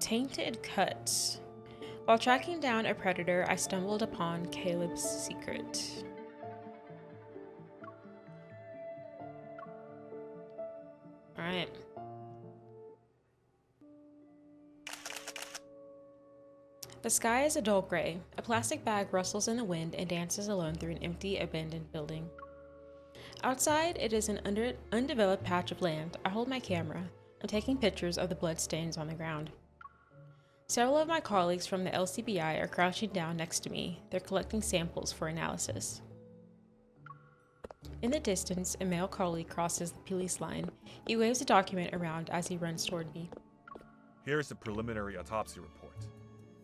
Tainted Cuts. While tracking down a predator, I stumbled upon Caleb's secret. Alright. The sky is a dull gray. A plastic bag rustles in the wind and dances alone through an empty, abandoned building. Outside, it is an undeveloped patch of land. I hold my camera. I'm taking pictures of the bloodstains on the ground. Several of my colleagues from the LCBI are crouching down next to me. They're collecting samples for analysis. In the distance, a male colleague crosses the police line. He waves a document around as he runs toward me. Here's the preliminary autopsy report.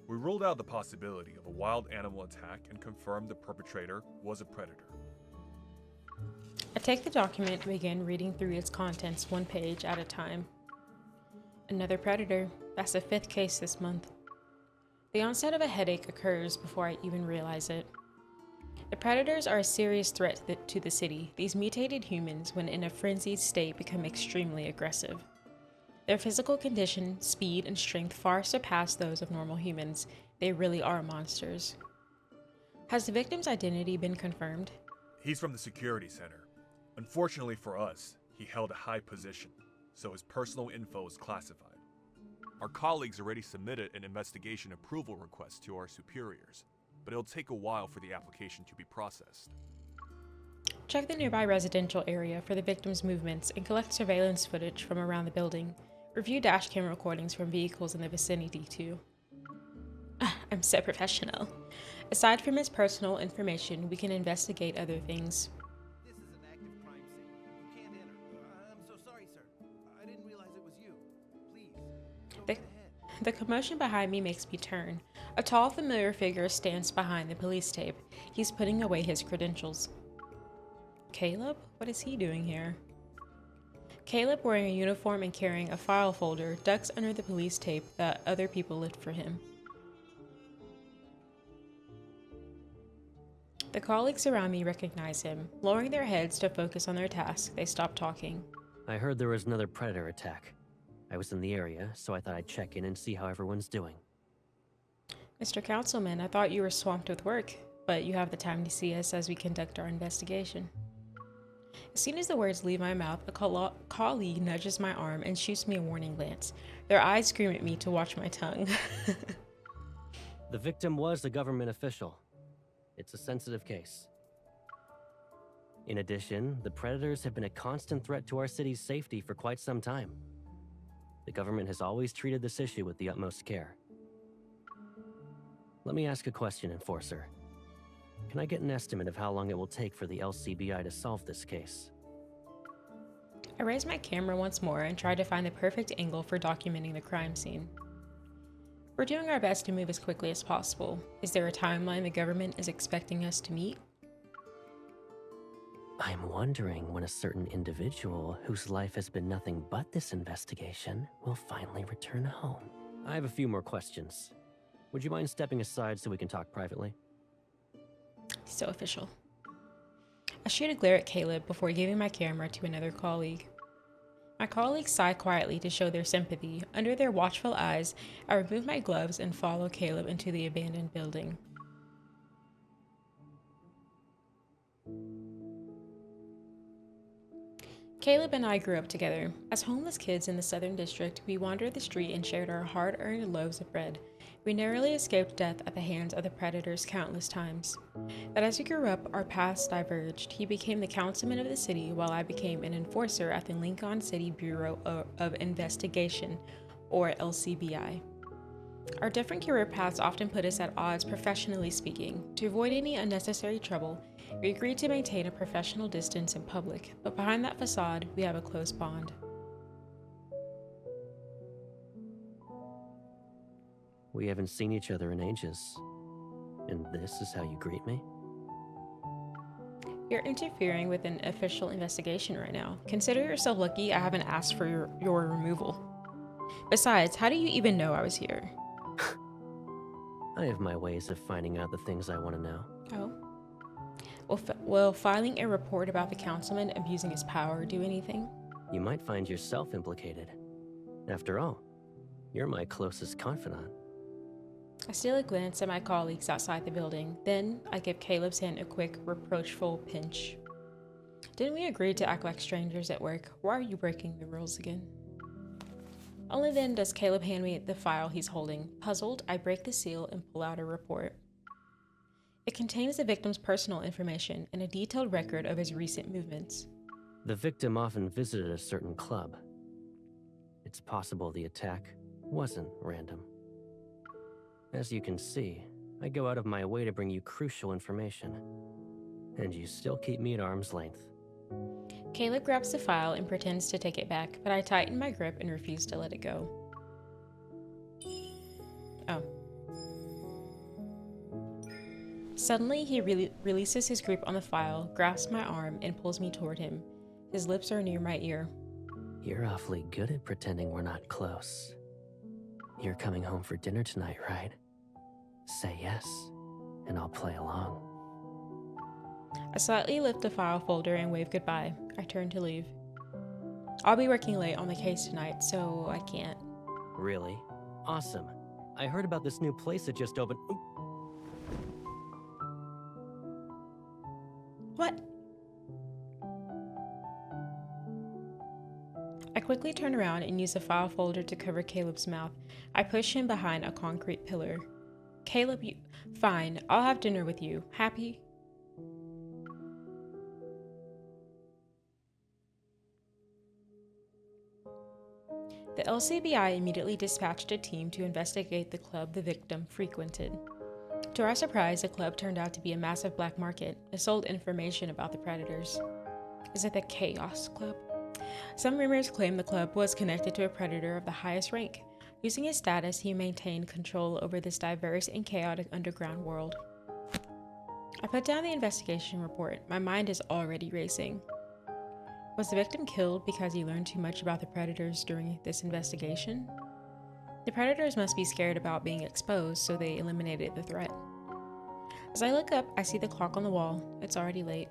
We ruled out the possibility of a wild animal attack and confirmed the perpetrator was a predator. I take the document and begin reading through its contents one page at a time. Another predator. That's the 5th case this month. The onset of a headache occurs before I even realize it. The predators are a serious threat to the city. These mutated humans, when in a frenzied state, become extremely aggressive. Their physical condition, speed, and strength far surpass those of normal humans. They really are monsters. Has the victim's identity been confirmed? He's from the security center. Unfortunately for us, he held a high position, so his personal info is classified. Our colleagues already submitted an investigation approval request to our superiors, but it'll take a while for the application to be processed. Check the nearby residential area for the victim's movements and collect surveillance footage from around the building. Review dashcam recordings from vehicles in the vicinity too. I'm so professional. Aside from his personal information, we can investigate other things. This is an active crime scene. You can't enter. I'm so sorry, sir. I didn't realize it was you. Please, go right ahead. The commotion behind me makes me turn. A tall, familiar figure stands behind the police tape. He's putting away his credentials. Caleb? What is he doing here? Caleb, wearing a uniform and carrying a file folder, ducks under the police tape that other people lift for him. The colleagues around me recognize him. Lowering their heads to focus on their task, they stop talking. I heard there was another predator attack. I was in the area, so I thought I'd check in and see how everyone's doing. Mr. Councilman, I thought you were swamped with work, but you have the time to see us as we conduct our investigation. As soon as the words leave my mouth, a colleague nudges my arm and shoots me a warning glance. Their eyes scream at me to watch my tongue. The victim was a government official. It's a sensitive case. In addition, the predators have been a constant threat to our city's safety for quite some time. The government has always treated this issue with the utmost care. Let me ask a question, Enforcer. Can I get an estimate of how long it will take for the LCBI to solve this case? I raise my camera once more and try to find the perfect angle for documenting the crime scene. We're doing our best to move as quickly as possible. Is there a timeline the government is expecting us to meet? I'm wondering when a certain individual whose life has been nothing but this investigation will finally return home. I have a few more questions. Would you mind stepping aside so we can talk privately? So official. I shoot a glare at Caleb before giving my camera to another colleague. My colleagues sigh quietly to show their sympathy. Under their watchful eyes, I remove my gloves and follow Caleb into the abandoned building. Caleb and I grew up together. As homeless kids in the Southern District, we wandered the street and shared our hard-earned loaves of bread. We narrowly escaped death at the hands of the predators countless times. But as we grew up, our paths diverged. He became the councilman of the city, while I became an enforcer at the Lincoln City Bureau of Investigation, or LCBI. Our different career paths often put us at odds professionally speaking. To avoid any unnecessary trouble, we agreed to maintain a professional distance in public, but behind that facade, we have a close bond. We haven't seen each other in ages. And this is how you greet me? You're interfering with an official investigation right now. Consider yourself lucky I haven't asked for your removal. Besides, how do you even know I was here? I have my ways of finding out the things I want to know. Oh. Will filing a report about the councilman abusing his power do anything? You might find yourself implicated. After all, You're my closest confidant. I steal a glance at my colleagues outside the building. Then I give Caleb's hand a quick, reproachful pinch. Didn't we agree to act like strangers at work? Why are you breaking the rules again? Only then does Caleb hand me the file he's holding. Puzzled, I break the seal and pull out a report. It contains the victim's personal information and a detailed record of his recent movements. The victim often visited a certain club. It's possible the attack wasn't random. As you can see, I go out of my way to bring you crucial information. And you still keep me at arm's length. Caleb grabs the file and pretends to take it back, but I tighten my grip and refuse to let it go. Oh. Suddenly, he releases his grip on the file, grasps my arm, and pulls me toward him. His lips are near my ear. You're awfully good at pretending we're not close. You're coming home for dinner tonight, right? Say yes, and I'll play along. I slightly lift the file folder and wave goodbye. I turn to leave. I'll be working late on the case tonight, so I can't. Really? Awesome. I heard about this new place that just opened. Oop. What? I quickly turn around and use the file folder to cover Caleb's mouth. I push him behind a concrete pillar. Caleb, you... Fine, I'll have dinner with you. Happy? The LCBI immediately dispatched a team to investigate the club the victim frequented. To our surprise, the club turned out to be a massive black market. It sold information about the predators. Is it the Chaos Club? Some rumors claim the club was connected to a predator of the highest rank. Using his status, he maintained control over this diverse and chaotic underground world. I put down the investigation report. My mind is already racing. Was the victim killed because he learned too much about the predators during this investigation? The predators must be scared about being exposed, so they eliminated the threat. As I look up, I see the clock on the wall. It's already late.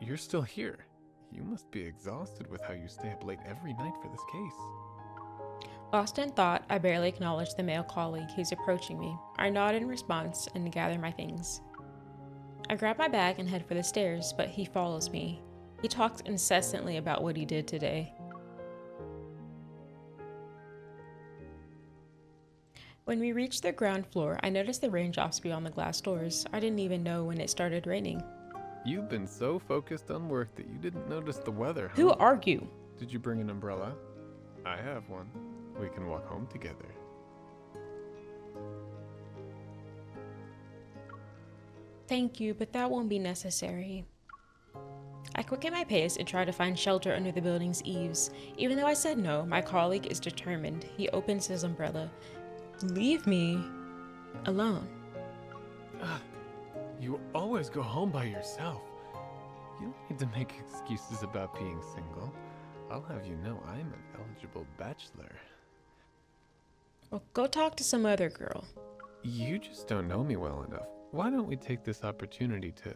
You're still here. You must be exhausted with how you stay up late every night for this case. Lost in thought, I barely acknowledge the male colleague who's approaching me. I nod in response and gather my things. I grab my bag and head for the stairs, but he follows me. He talks incessantly about what he did today. When we reach the ground floor, I notice the raindrops beyond the glass doors. I didn't even know when it started raining. You've been so focused on work that you didn't notice the weather, huh? Who are you? Did you bring an umbrella? I have one. We can walk home together. Thank you, but that won't be necessary. I quicken my pace and try to find shelter under the building's eaves. Even though I said no, my colleague is determined. He opens his umbrella. Leave me alone. You always go home by yourself. You don't need to make excuses about being single. I'll have you know I'm an eligible bachelor. Well, go talk to some other girl. You just don't know me well enough. Why don't we take this opportunity to...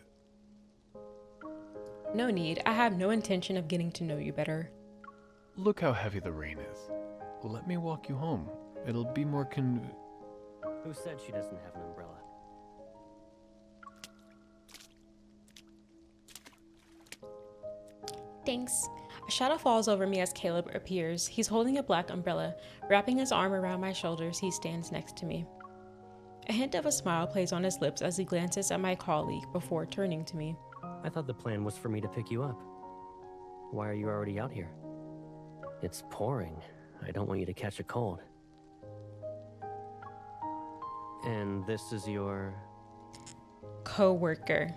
No need. I have no intention of getting to know you better. Look how heavy the rain is. Let me walk you home. It'll be more Who said she doesn't have an umbrella? Thanks. A shadow falls over me as Caleb appears. He's holding a black umbrella. Wrapping his arm around my shoulders, he stands next to me. A hint of a smile plays on his lips as he glances at my colleague before turning to me. I thought the plan was for me to pick you up. Why are you already out here? It's pouring. I don't want you to catch a cold. And this is your... Co-worker.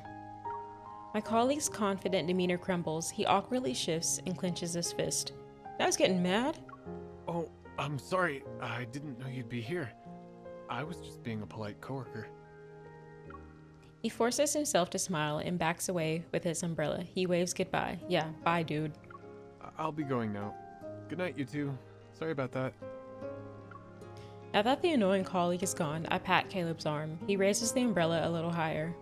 My colleague's confident demeanor crumbles. He awkwardly shifts and clenches his fist. Now he's getting mad. Oh, I'm sorry. I didn't know you'd be here. I was just being a polite coworker. He forces himself to smile and backs away with his umbrella. He waves goodbye. Yeah, bye, dude. I'll be going now. Good night, you two. Sorry about that. Now that the annoying colleague is gone, I pat Caleb's arm. He raises the umbrella a little higher.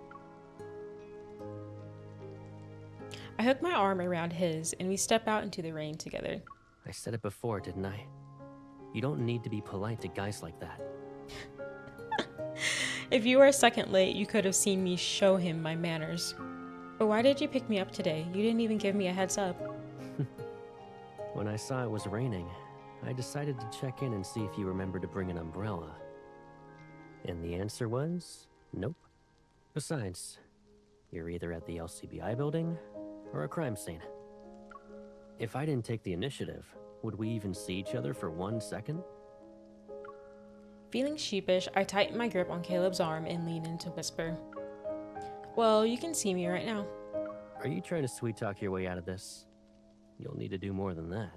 I hook my arm around his, and we step out into the rain together. I said it before, didn't I? You don't need to be polite to guys like that. If you were a second late, you could have seen me show him my manners. But why did you pick me up today? You didn't even give me a heads up. When I saw it was raining, I decided to check in and see if you remembered to bring an umbrella. And the answer was nope. Besides, you're either at the LCBI building or a crime scene. If I didn't take the initiative, would we even see each other for 1 second? Feeling sheepish, I tighten my grip on Caleb's arm and lean in to whisper. Well, you can see me right now. Are you trying to sweet talk your way out of this? You'll need to do more than that.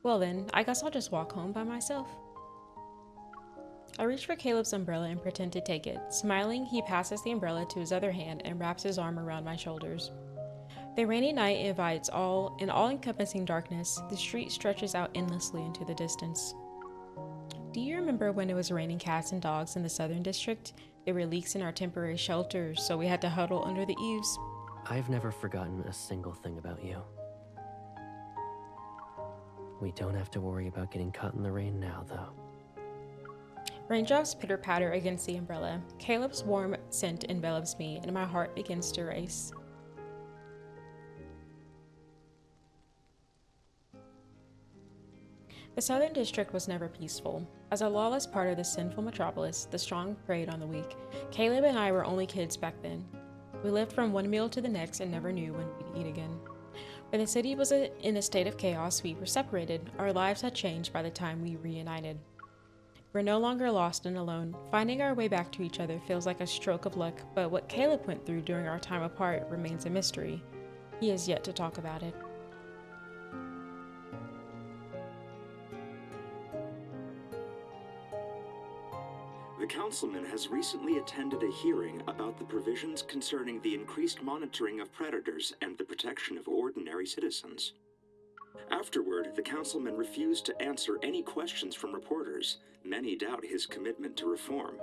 Well then, I guess I'll just walk home by myself. I reach for Caleb's umbrella and pretend to take it. Smiling, he passes the umbrella to his other hand and wraps his arm around my shoulders. The rainy night invites an all-encompassing darkness. The street stretches out endlessly into the distance. Do you remember when it was raining cats and dogs in the Southern District? There were leaks in our temporary shelters, so we had to huddle under the eaves. I've never forgotten a single thing about you. We don't have to worry about getting caught in the rain now, though. Raindrops pitter-patter against the umbrella. Caleb's warm scent envelops me, and my heart begins to race. The Southern District was never peaceful. As a lawless part of this sinful metropolis, the strong preyed on the weak. Caleb and I were only kids back then. We lived from one meal to the next and never knew when we'd eat again. When the city was in a state of chaos, we were separated. Our lives had changed by the time we reunited. We're no longer lost and alone. Finding our way back to each other feels like a stroke of luck, but what Caleb went through during our time apart remains a mystery. He has yet to talk about it. The councilman has recently attended a hearing about the provisions concerning the increased monitoring of predators and the protection of ordinary citizens. Afterward, the councilman refused to answer any questions from reporters. Many doubt his commitment to reform.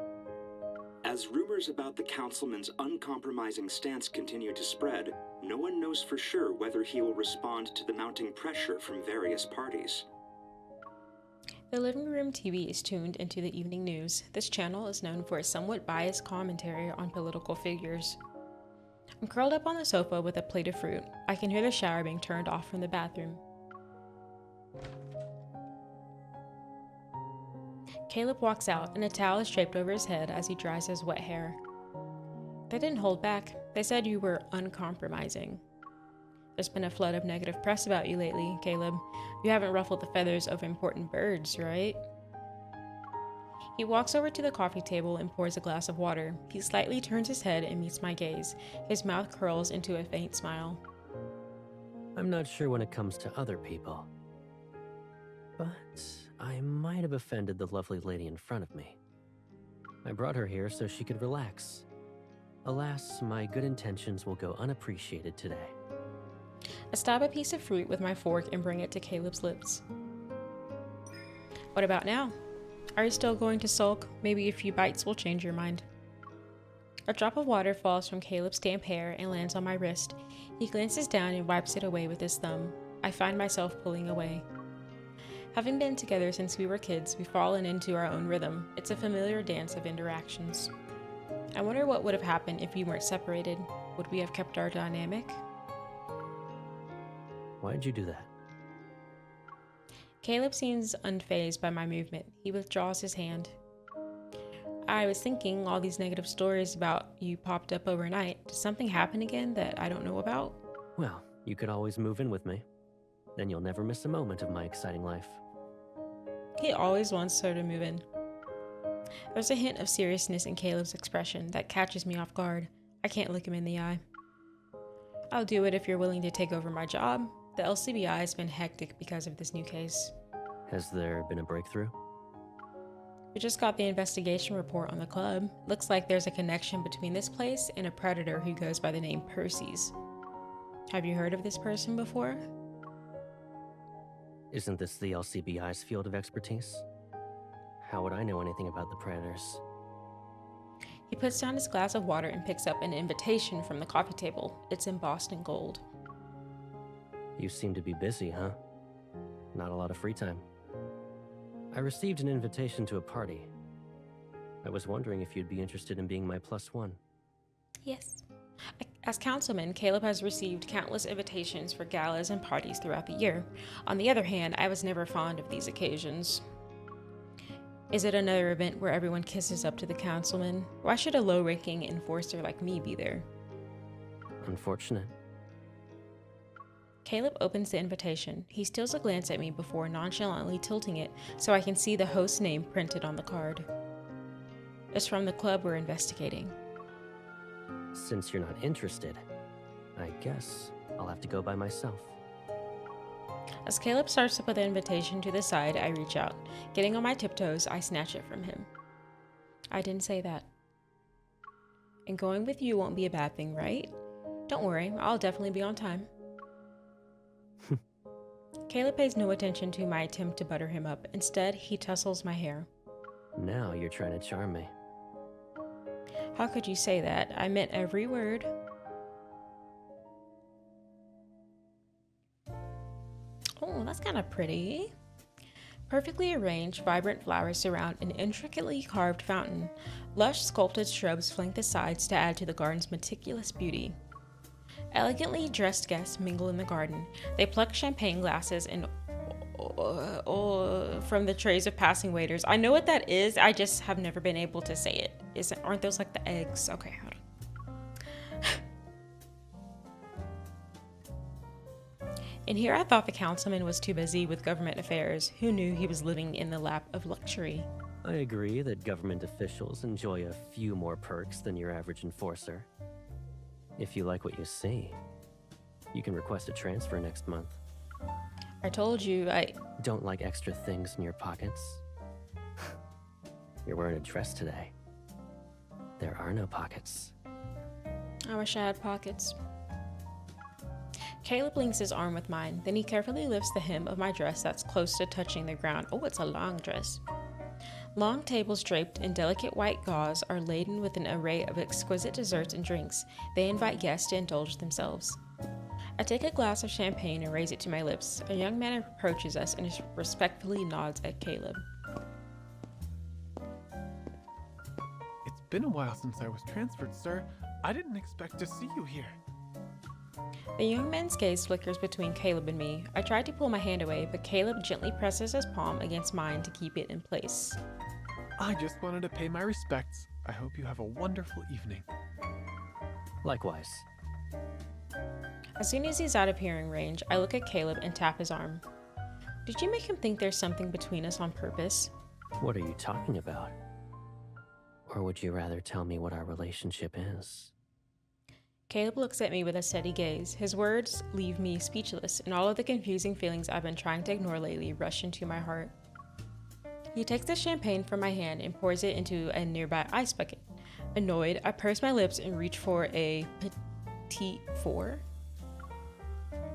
As rumors about the councilman's uncompromising stance continue to spread, no one knows for sure whether he will respond to the mounting pressure from various parties. The living room TV is tuned into the evening news. This channel is known for its somewhat biased commentary on political figures. I'm curled up on the sofa with a plate of fruit. I can hear the shower being turned off from the bathroom. Caleb walks out, and a towel is draped over his head as he dries his wet hair. They didn't hold back. They said you were uncompromising. There's been a flood of negative press about you lately, Caleb. You haven't ruffled the feathers of important birds, right? He walks over to the coffee table and pours a glass of water. He slightly turns his head and meets my gaze. His mouth curls into a faint smile. I'm not sure when it comes to other people, but I might have offended the lovely lady in front of me. I brought her here so she could relax. Alas, my good intentions will go unappreciated today. I stab a piece of fruit with my fork and bring it to Caleb's lips. What about now? Are you still going to sulk? Maybe a few bites will change your mind. A drop of water falls from Caleb's damp hair and lands on my wrist. He glances down and wipes it away with his thumb. I find myself pulling away. Having been together since we were kids, we've fallen into our own rhythm. It's a familiar dance of interactions. I wonder what would have happened if we weren't separated. Would we have kept our dynamic? Why'd you do that? Caleb seems unfazed by my movement. He withdraws his hand. I was thinking all these negative stories about you popped up overnight. Did something happen again that I don't know about? Well, you could always move in with me. Then you'll never miss a moment of my exciting life. He always wants her to move in. There's a hint of seriousness in Caleb's expression that catches me off guard. I can't look him in the eye. I'll do it if you're willing to take over my job. The LCBI has been hectic because of this new case. Has there been a breakthrough? We just got the investigation report on the club. Looks like there's a connection between this place and a predator who goes by the name Percy's. Have you heard of this person before? Isn't this the LCBI's field of expertise? How would I know anything about the predators? He puts down his glass of water and picks up an invitation from the coffee table. It's embossed in gold. You seem to be busy, huh? Not a lot of free time. I received an invitation to a party. I was wondering if you'd be interested in being my +1. Yes. As councilman, Caleb has received countless invitations for galas and parties throughout the year. On the other hand, I was never fond of these occasions. Is it another event where everyone kisses up to the councilman? Why should a low-ranking enforcer like me be there? Unfortunate. Caleb opens the invitation. He steals a glance at me before nonchalantly tilting it so I can see the host's name printed on the card. It's from the club we're investigating. Since you're not interested, I guess I'll have to go by myself. As Caleb starts to put the invitation to the side, I reach out. Getting on my tiptoes, I snatch it from him. I didn't say that. And going with you won't be a bad thing, right? Don't worry, I'll definitely be on time. Caleb pays no attention to my attempt to butter him up. Instead, he tussles my hair. Now you're trying to charm me. How could you say that? I meant every word. Oh, that's kind of pretty. Perfectly arranged, vibrant flowers surround an intricately carved fountain. Lush, sculpted shrubs flank the sides to add to the garden's meticulous beauty. Elegantly dressed guests mingle in the garden. They pluck champagne glasses and from the trays of passing waiters. I know what that is, I just have never been able to say it. Aren't those like the eggs? Okay, hold on. And here I thought the councilman was too busy with government affairs. Who knew he was living in the lap of luxury? I agree that government officials enjoy a few more perks than your average enforcer. If you like what you see, you can request a transfer next month. I told you, I don't like extra things in your pockets. You're wearing a dress today. There are no pockets. I wish I had pockets. Caleb links his arm with mine, then he carefully lifts the hem of my dress that's close to touching the ground. Oh, it's a long dress. Long tables draped in delicate white gauze are laden with an array of exquisite desserts and drinks. They invite guests to indulge themselves. I take a glass of champagne and raise it to my lips. A young man approaches us and respectfully nods at Caleb. It's been a while since I was transferred, sir. I didn't expect to see you here. The young man's gaze flickers between Caleb and me. I try to pull my hand away, but Caleb gently presses his palm against mine to keep it in place. I just wanted to pay my respects. I hope you have a wonderful evening. Likewise. As soon as he's out of hearing range, I look at Caleb and tap his arm. Did you make him think there's something between us on purpose? What are you talking about? Or would you rather tell me what our relationship is? Caleb looks at me with a steady gaze. His words leave me speechless, and all of the confusing feelings I've been trying to ignore lately rush into my heart. He takes the champagne from my hand and pours it into a nearby ice bucket. Annoyed, I purse my lips and reach for a petite four.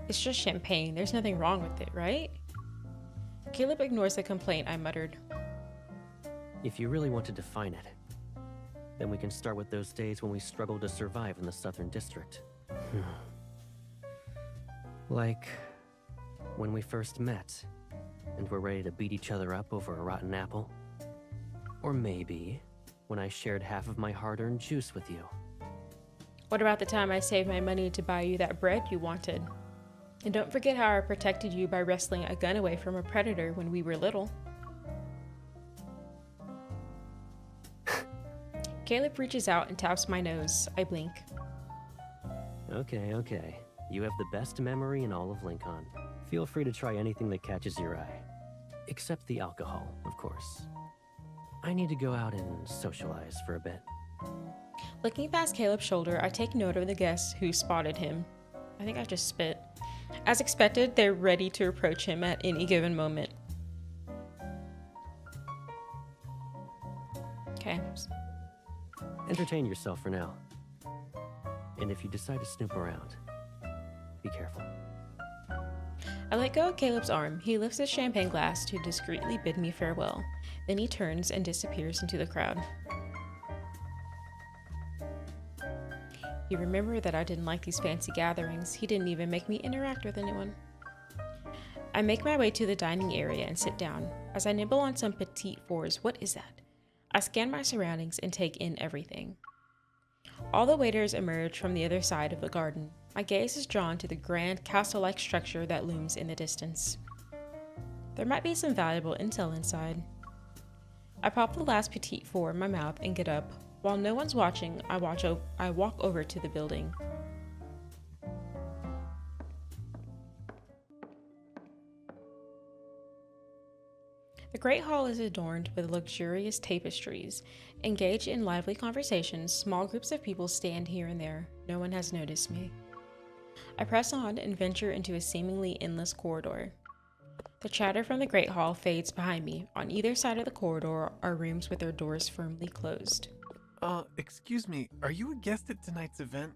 It's just champagne. There's nothing wrong with it, right? Caleb ignores the complaint I muttered. If you really want to define it, then we can start with those days when we struggled to survive in the Southern District. Like when we first met and were ready to beat each other up over a rotten apple. Or maybe when I shared half of my hard-earned juice with you. What about the time I saved my money to buy you that bread you wanted? And don't forget how I protected you by wresting a gun away from a predator when we were little. Caleb reaches out and taps my nose. I blink. Okay. You have the best memory in all of Lincoln. Feel free to try anything that catches your eye. Except the alcohol, of course. I need to go out and socialize for a bit. Looking past Caleb's shoulder, I take note of the guests who spotted him. I think I just spit. As expected, they're ready to approach him at any given moment. Okay. Entertain yourself for now. And if you decide to snoop around, be careful. I let go of Caleb's arm. He lifts his champagne glass to discreetly bid me farewell. Then he turns and disappears into the crowd. He remembered that I didn't like these fancy gatherings. He didn't even make me interact with anyone. I make my way to the dining area and sit down. As I nibble on some petite fours, what is that? I scan my surroundings and take in everything. All the waiters emerge from the other side of the garden. My gaze is drawn to the grand castle-like structure that looms in the distance. There might be some valuable intel inside. I pop the last petite four in my mouth and get up. While no one's watching, I walk over to the building. The Great Hall is adorned with luxurious tapestries. Engaged in lively conversations, small groups of people stand here and there. No one has noticed me. I press on and venture into a seemingly endless corridor. The chatter from the Great Hall fades behind me. On either side of the corridor are rooms with their doors firmly closed. Excuse me, are you a guest at tonight's event?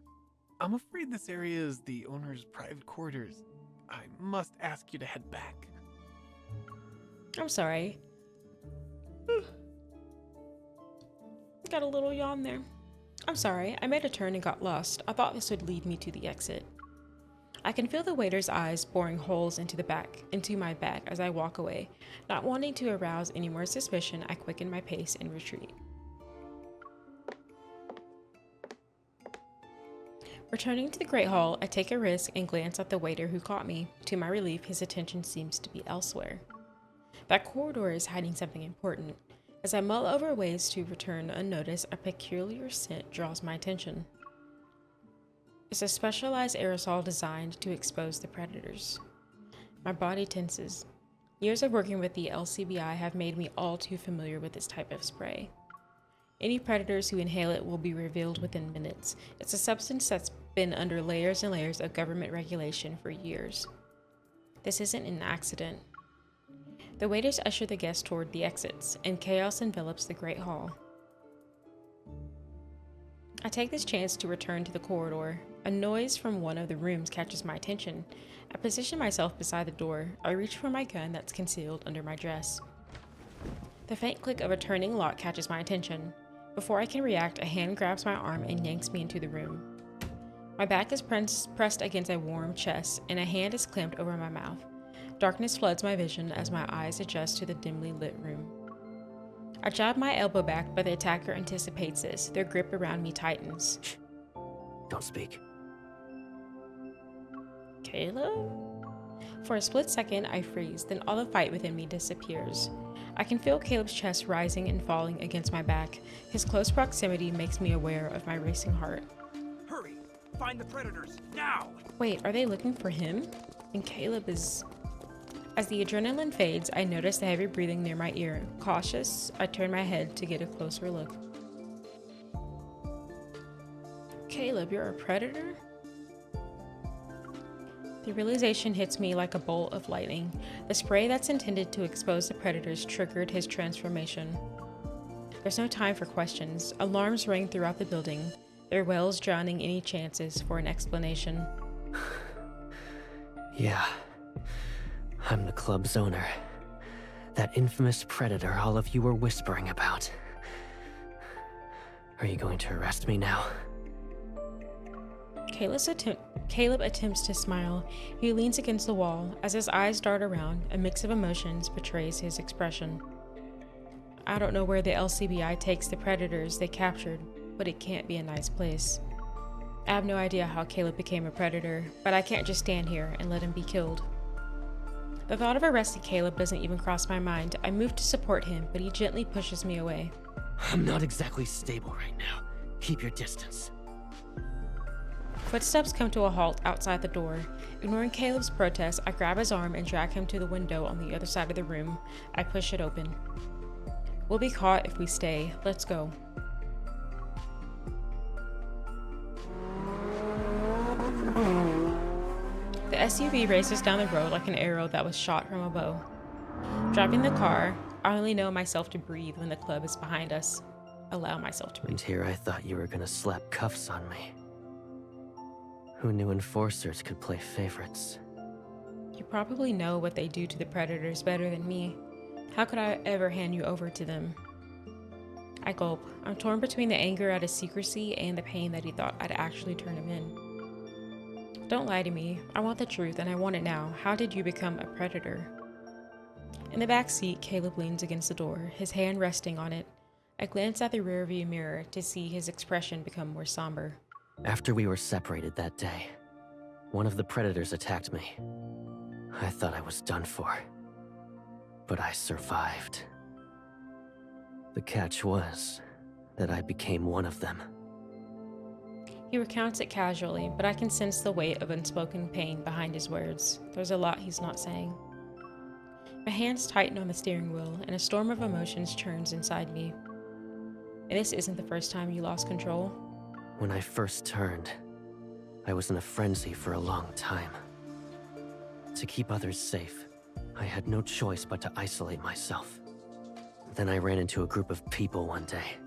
I'm afraid this area is the owner's private quarters. I must ask you to head back. I'm sorry. Got a little yawn there. I'm sorry, I made a turn and got lost. I thought this would lead me to the exit. I can feel the waiter's eyes boring holes into my back as I walk away. Not wanting to arouse any more suspicion, I quicken my pace and retreat. Returning to the Great Hall, I take a risk and glance at the waiter who caught me. To my relief, his attention seems to be elsewhere. That corridor is hiding something important. As I mull over ways to return unnoticed, a peculiar scent draws my attention. It's a specialized aerosol designed to expose the predators. My body tenses. Years of working with the LCBI have made me all too familiar with this type of spray. Any predators who inhale it will be revealed within minutes. It's a substance that's been under layers and layers of government regulation for years. This isn't an accident. The waiters usher the guests toward the exits, and chaos envelops the Great Hall. I take this chance to return to the corridor. A noise from one of the rooms catches my attention. I position myself beside the door. I reach for my gun that's concealed under my dress. The faint click of a turning lock catches my attention. Before I can react, a hand grabs my arm and yanks me into the room. My back is pressed against a warm chest, and a hand is clamped over my mouth. Darkness floods my vision as my eyes adjust to the dimly lit room. I jab my elbow back, but the attacker anticipates this. Their grip around me tightens. Shh. Don't speak. Caleb? For a split second, I freeze, then all the fight within me disappears. I can feel Caleb's chest rising and falling against my back. His close proximity makes me aware of my racing heart. Hurry! Find the predators, now! Wait, are they looking for him? And Caleb is... As the adrenaline fades, I notice the heavy breathing near my ear. Cautious, I turn my head to get a closer look. Caleb, you're a predator? The realization hits me like a bolt of lightning. The spray that's intended to expose the predators triggered his transformation. There's no time for questions. Alarms ring throughout the building, their wells drowning any chances for an explanation. Yeah. I'm the club's owner. That infamous predator all of you were whispering about. Are you going to arrest me now? Caleb attempts to smile. He leans against the wall. As his eyes dart around, a mix of emotions betrays his expression. I don't know where the LCBI takes the predators they captured, but it can't be a nice place. I have no idea how Caleb became a predator, but I can't just stand here and let him be killed. The thought of arresting Caleb doesn't even cross my mind. I move to support him, but he gently pushes me away. I'm not exactly stable right now. Keep your distance. Footsteps come to a halt outside the door. Ignoring Caleb's protest, I grab his arm and drag him to the window on the other side of the room. I push it open. We'll be caught if we stay. Let's go. The SUV races down the road like an arrow that was shot from a bow. Driving the car, I only know myself to breathe when the club is behind us. Allow myself to breathe. And here I thought you were gonna slap cuffs on me. Who knew enforcers could play favorites? You probably know what they do to the predators better than me. How could I ever hand you over to them? I gulp. I'm torn between the anger at his secrecy and the pain that he thought I'd actually turn him in. Don't lie to me. I want the truth and I want it now. How did you become a predator? In the back seat, Caleb leans against the door, his hand resting on it. I glance at the rearview mirror to see his expression become more somber. After we were separated that day, one of the predators attacked me. I thought I was done for, but I survived. The catch was that I became one of them. He recounts it casually, but I can sense the weight of unspoken pain behind his words. There's a lot he's not saying. My hands tighten on the steering wheel, and a storm of emotions churns inside me. And this isn't the first time you lost control. When I first turned, I was in a frenzy for a long time. To keep others safe, I had no choice but to isolate myself. Then I ran into a group of people one day.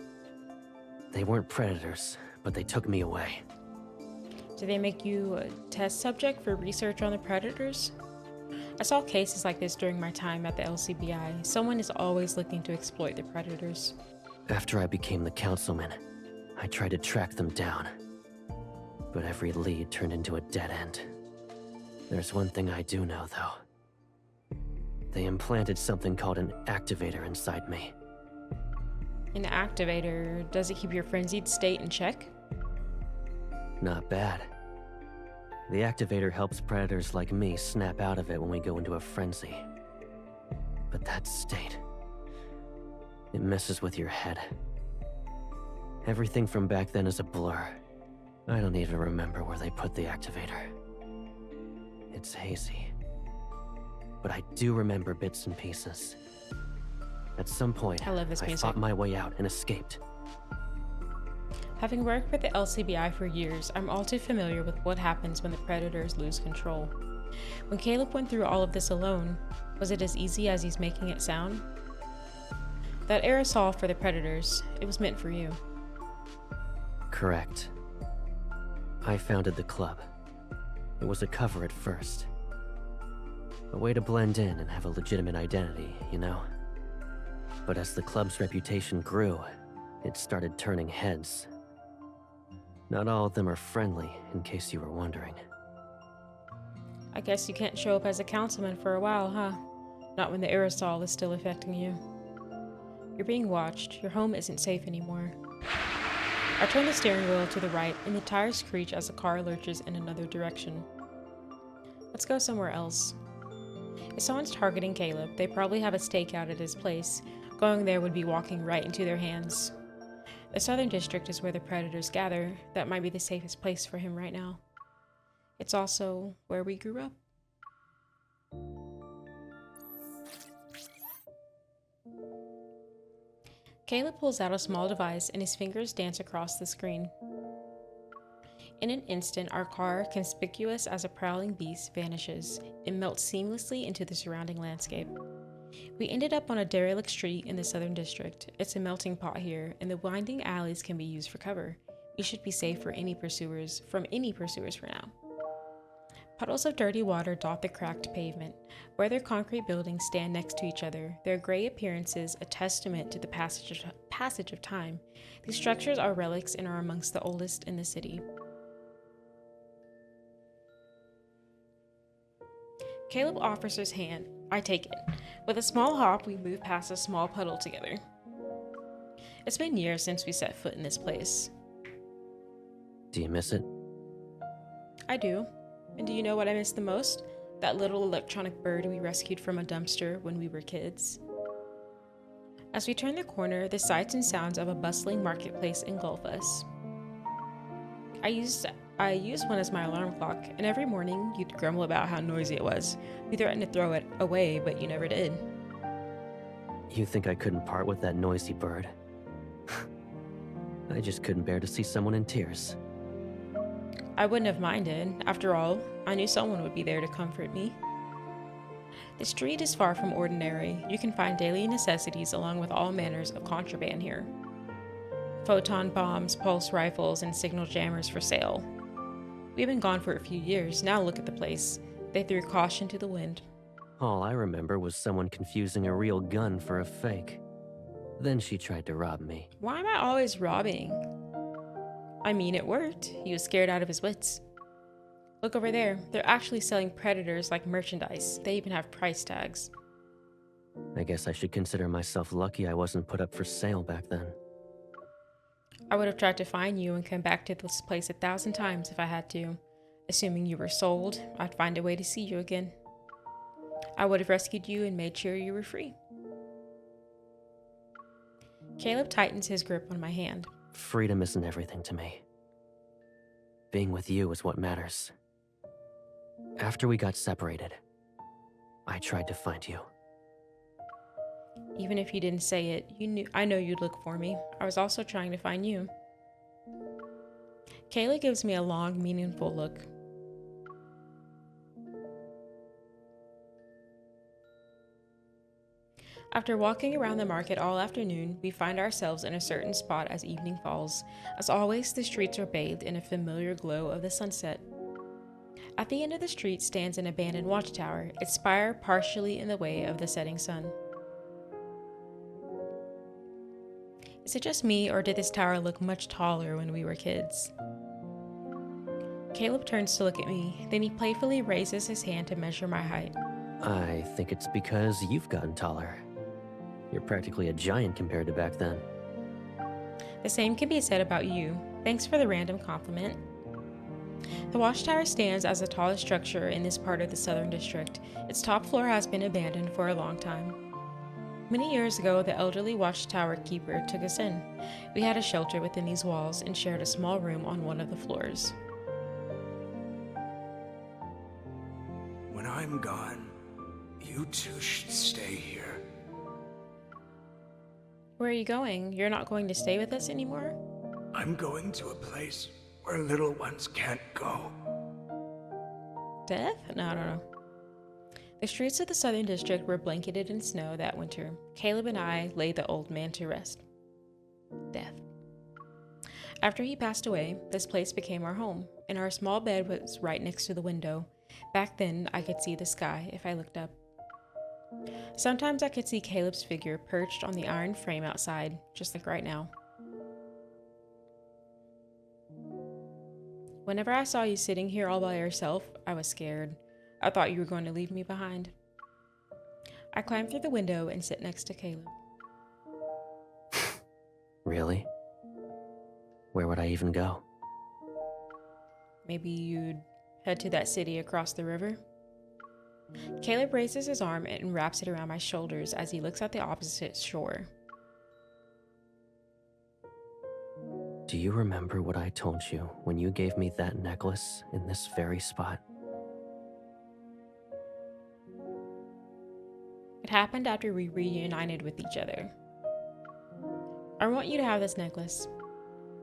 They weren't predators, but they took me away. Did they make you a test subject for research on the predators? I saw cases like this during my time at the LCBI. Someone is always looking to exploit the predators. After I became the councilman, I tried to track them down. But every lead turned into a dead end. There's one thing I do know, though. They implanted something called an activator inside me. An activator, does it keep your frenzied state in check? Not bad. The activator helps predators like me snap out of it when we go into a frenzy. But that state, it messes with your head. Everything from back then is a blur. I don't even remember where they put the activator. It's hazy. But I do remember bits and pieces. At some point, I love this music. fought my way out and escaped. Having worked with the LCBI for years, I'm all too familiar with what happens when the predators lose control. When Caleb went through all of this alone, was it as easy as he's making it sound? That aerosol for the predators, it was meant for you. Correct. I founded the club. It was a cover at first. A way to blend in and have a legitimate identity, you know? But as the club's reputation grew, it started turning heads. Not all of them are friendly, in case you were wondering. I guess you can't show up as a councilman for a while, huh? Not when the aerosol is still affecting you. You're being watched. Your home isn't safe anymore. I turn the steering wheel to the right, and the tires screech as the car lurches in another direction. Let's go somewhere else. If someone's targeting Caleb, they probably have a stakeout at his place. Going there would be walking right into their hands. The Southern District is where the predators gather. That might be the safest place for him right now. It's also where we grew up. Caleb pulls out a small device and his fingers dance across the screen. In an instant, our car, conspicuous as a prowling beast, vanishes and melts seamlessly into the surrounding landscape. We ended up on a derelict street in the Southern District. It's a melting pot here, and the winding alleys can be used for cover. We should be safe from any pursuers for now. Puddles of dirty water dot the cracked pavement. Where their concrete buildings stand next to each other, their gray appearances a testament to the passage of time. These structures are relics and are amongst the oldest in the city. Caleb offers his hand. I take it. With a small hop, we move past a small puddle together. It's been years since we set foot in this place. Do you miss it? I do. And do you know what I miss the most? That little electronic bird we rescued from a dumpster when we were kids. As we turn the corner, the sights and sounds of a bustling marketplace engulf us. I used one as my alarm clock, and every morning you'd grumble about how noisy it was. We threatened to throw it away, but you never did. You think I couldn't part with that noisy bird? I just couldn't bear to see someone in tears. I wouldn't have minded. After all, I knew someone would be there to comfort me. The street is far from ordinary. You can find daily necessities along with all manners of contraband here. Photon bombs, pulse rifles, and signal jammers for sale. We've been gone for a few years. Now look at the place. They threw caution to the wind. All I remember was someone confusing a real gun for a fake. Then she tried to rob me. Why am I always robbing? I mean, it worked. He was scared out of his wits. Look over there. They're actually selling predators like merchandise. They even have price tags. I guess I should consider myself lucky I wasn't put up for sale back then. I would have tried to find you and come back to this place 1,000 times if I had to. Assuming you were sold, I'd find a way to see you again. I would have rescued you and made sure you were free. Caleb tightens his grip on my hand. Freedom isn't everything to me. Being with you is what matters. After we got separated, I tried to find you. Even if you didn't say it, I know you'd look for me. I was also trying to find you. Kayla gives me a long, meaningful look. After walking around the market all afternoon, we find ourselves in a certain spot as evening falls. As always, the streets are bathed in a familiar glow of the sunset. At the end of the street stands an abandoned watchtower, its spire partially in the way of the setting sun. Is it just me, or did this tower look much taller when we were kids? Caleb turns to look at me, then he playfully raises his hand to measure my height. I think it's because you've gotten taller. You're practically a giant compared to back then. The same can be said about you. Thanks for the random compliment. The watchtower stands as the tallest structure in this part of the Southern District. Its top floor has been abandoned for a long time. Many years ago, the elderly watchtower keeper took us in. We had a shelter within these walls and shared a small room on one of the floors. When I'm gone, you two should stay here. Where are you going? You're not going to stay with us anymore? I'm going to a place where little ones can't go. Death? No. The streets of the Southern District were blanketed in snow that winter. Caleb and I laid the old man to rest. Death. After he passed away, this place became our home, and our small bed was right next to the window. Back then, I could see the sky if I looked up. Sometimes I could see Caleb's figure perched on the iron frame outside, just like right now. Whenever I saw you sitting here all by yourself, I was scared. I thought you were going to leave me behind. I climbed through the window and sit next to Caleb. Really? Where would I even go? Maybe you'd head to that city across the river? Caleb raises his arm and wraps it around my shoulders as he looks at the opposite shore. Do you remember what I told you when you gave me that necklace in this very spot? It happened after we reunited with each other. I want you to have this necklace.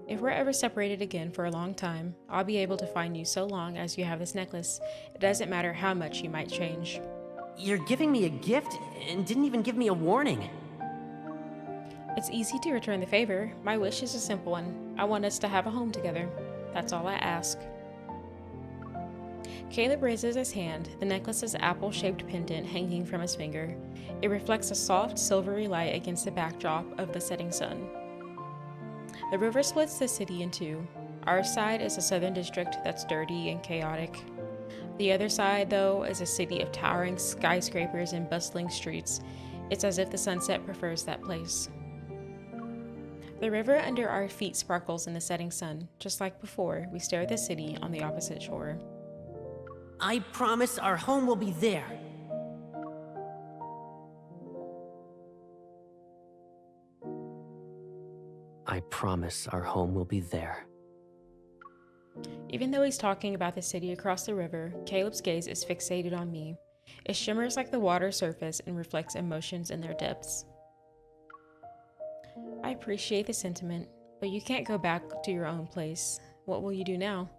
If we're ever separated again for a long time, I'll be able to find you so long as you have this necklace. It doesn't matter how much you might change. You're giving me a gift and didn't even give me a warning. It's easy to return the favor. My wish is a simple one. I want us to have a home together. That's all I ask. Caleb raises his hand, the necklace's apple-shaped pendant hanging from his finger. It reflects a soft, silvery light against the backdrop of the setting sun. The river splits the city in two. Our side is a southern district that's dirty and chaotic. The other side, though, is a city of towering skyscrapers and bustling streets. It's as if the sunset prefers that place. The river under our feet sparkles in the setting sun. Just like before, we stare at the city on the opposite shore. I promise our home will be there. I promise our home will be there. Even though he's talking about the city across the river, Caleb's gaze is fixated on me. It shimmers like the water's surface and reflects emotions in their depths. I appreciate the sentiment, but you can't go back to your own place. What will you do now?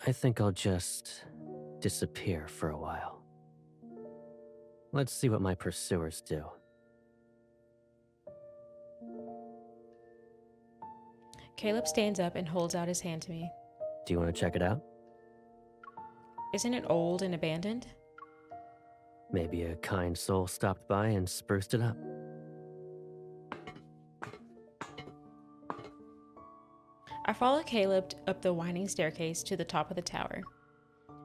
I think I'll just disappear for a while. Let's see what my pursuers do. Caleb stands up and holds out his hand to me. Do you want to check it out? Isn't it old and abandoned? Maybe a kind soul stopped by and spruced it up. I follow Caleb up the winding staircase to the top of the tower.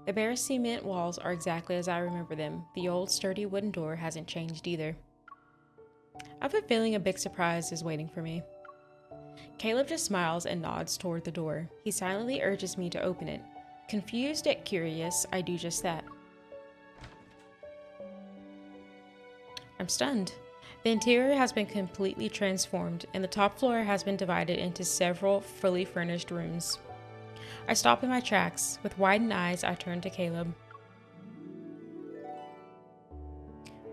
The bare cement walls are exactly as I remember them. The old sturdy wooden door hasn't changed either. I have a feeling a big surprise is waiting for me. Caleb just smiles and nods toward the door. He silently urges me to open it. Confused yet curious, I do just that. I'm stunned. The interior has been completely transformed, and the top floor has been divided into several fully furnished rooms. I stop in my tracks. With widened eyes, I turn to Caleb.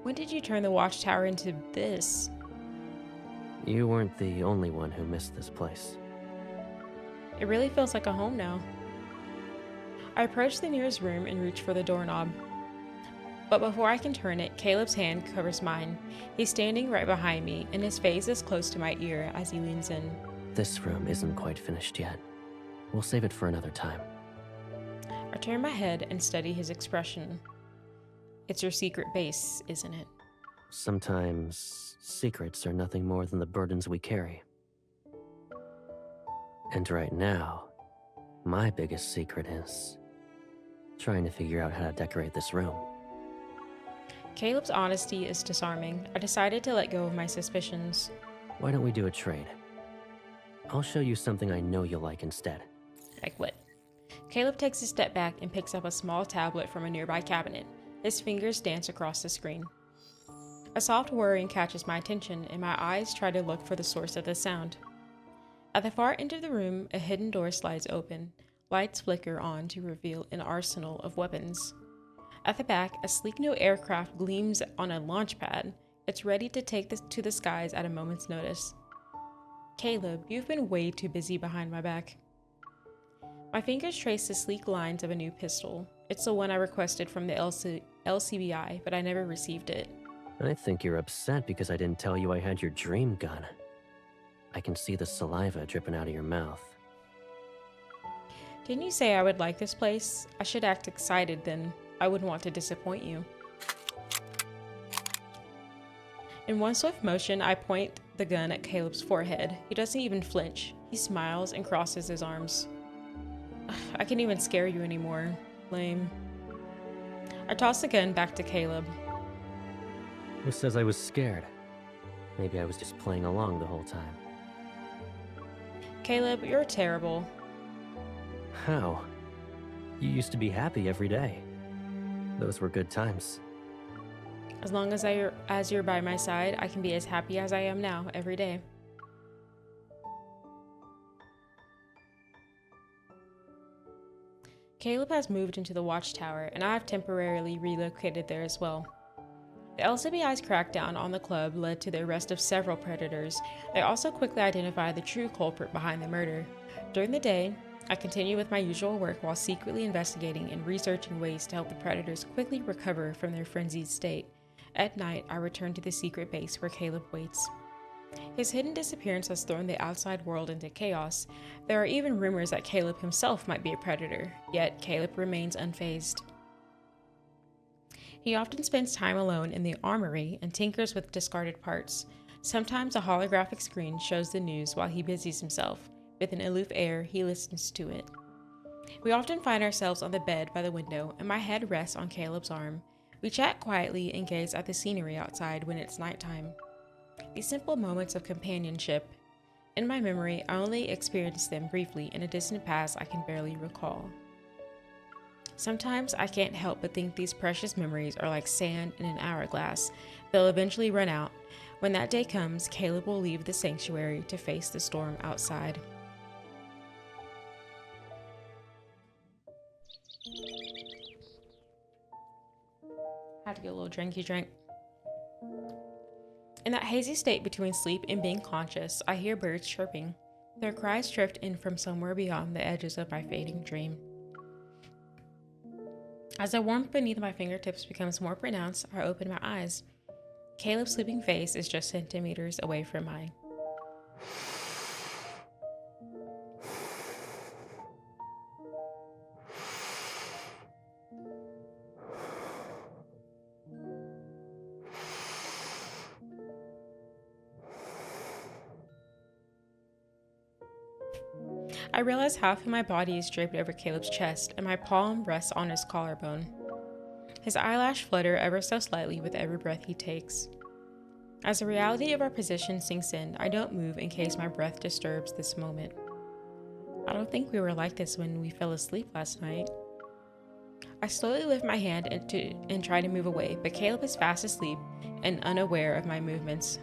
When did you turn the watchtower into this? You weren't the only one who missed this place. It really feels like a home now. I approach the nearest room and reach for the doorknob. But before I can turn it, Caleb's hand covers mine. He's standing right behind me, and his face is close to my ear as he leans in. This room isn't quite finished yet. We'll save it for another time. I turn my head and study his expression. It's your secret base, isn't it? Sometimes secrets are nothing more than the burdens we carry. And right now, my biggest secret is trying to figure out how to decorate this room. Caleb's honesty is disarming. I decided to let go of my suspicions. Why don't we do a trade? I'll show you something I know you'll like instead. Like what? Caleb takes a step back and picks up a small tablet from a nearby cabinet. His fingers dance across the screen. A soft whirring catches my attention, and my eyes try to look for the source of the sound. At the far end of the room, a hidden door slides open. Lights flicker on to reveal an arsenal of weapons. At the back, a sleek new aircraft gleams on a launch pad. It's ready to take this to the skies at a moment's notice. Caleb, you've been way too busy behind my back. My fingers trace the sleek lines of a new pistol. It's the one I requested from the LCBI, but I never received it. I think you're upset because I didn't tell you I had your dream gun. I can see the saliva dripping out of your mouth. Didn't you say I would like this place? I should act excited then. I wouldn't want to disappoint you. In one swift motion, I point the gun at Caleb's forehead. He doesn't even flinch. He smiles and crosses his arms. I can't even scare you anymore. Lame. I toss the gun back to Caleb. Who says I was scared? Maybe I was just playing along the whole time. Caleb, you're terrible. How? You used to be happy every day. Those were good times. As long as you're by my side, I can be as happy as I am now every day. Caleb has moved into the watchtower, and I have temporarily relocated there as well. The LCBI's crackdown on the club led to the arrest of several predators. They also quickly identified the true culprit behind the murder. During the day, I continue with my usual work while secretly investigating and researching ways to help the predators quickly recover from their frenzied state. At night, I return to the secret base where Caleb waits. His hidden disappearance has thrown the outside world into chaos. There are even rumors that Caleb himself might be a predator, yet Caleb remains unfazed. He often spends time alone in the armory and tinkers with discarded parts. Sometimes a holographic screen shows the news while he busies himself. With an aloof air, he listens to it. We often find ourselves on the bed by the window, and my head rests on Caleb's arm. We chat quietly and gaze at the scenery outside when it's nighttime. These simple moments of companionship, in my memory, I only experienced them briefly in a distant past I can barely recall. Sometimes I can't help but think these precious memories are like sand in an hourglass. They'll eventually run out. When that day comes, Caleb will leave the sanctuary to face the storm outside. Had to get a little drinky drink. In that hazy state between sleep and being conscious, I hear birds chirping. Their cries drift in from somewhere beyond the edges of my fading dream. As the warmth beneath my fingertips becomes more pronounced, I open my eyes. Caleb's sleeping face is just centimeters away from mine. I realize half of my body is draped over Caleb's chest, and my palm rests on his collarbone. His eyelash flutter ever so slightly with every breath he takes. As the reality of our position sinks in, I don't move in case my breath disturbs this moment. I don't think we were like this when we fell asleep last night. I slowly lift my hand and try to move away, but Caleb is fast asleep and unaware of my movements.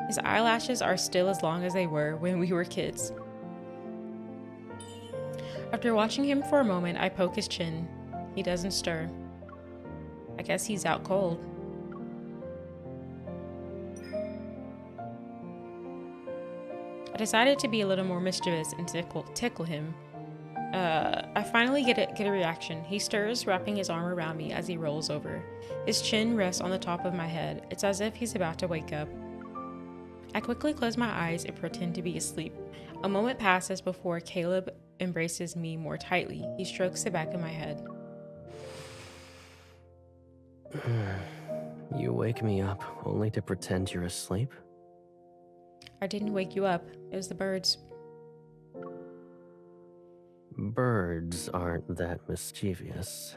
His eyelashes are still as long as they were when we were kids. After watching him for a moment, I poke his chin. He doesn't stir. I guess he's out cold. I decided to be a little more mischievous and tickle him. I finally get a reaction. He stirs, wrapping his arm around me as he rolls over. His chin rests on the top of my head. It's as if he's about to wake up. I quickly close my eyes and pretend to be asleep. A moment passes before Caleb embraces me more tightly. He strokes the back of my head. You wake me up only to pretend you're asleep? I didn't wake you up. It was the birds. Birds aren't that mischievous.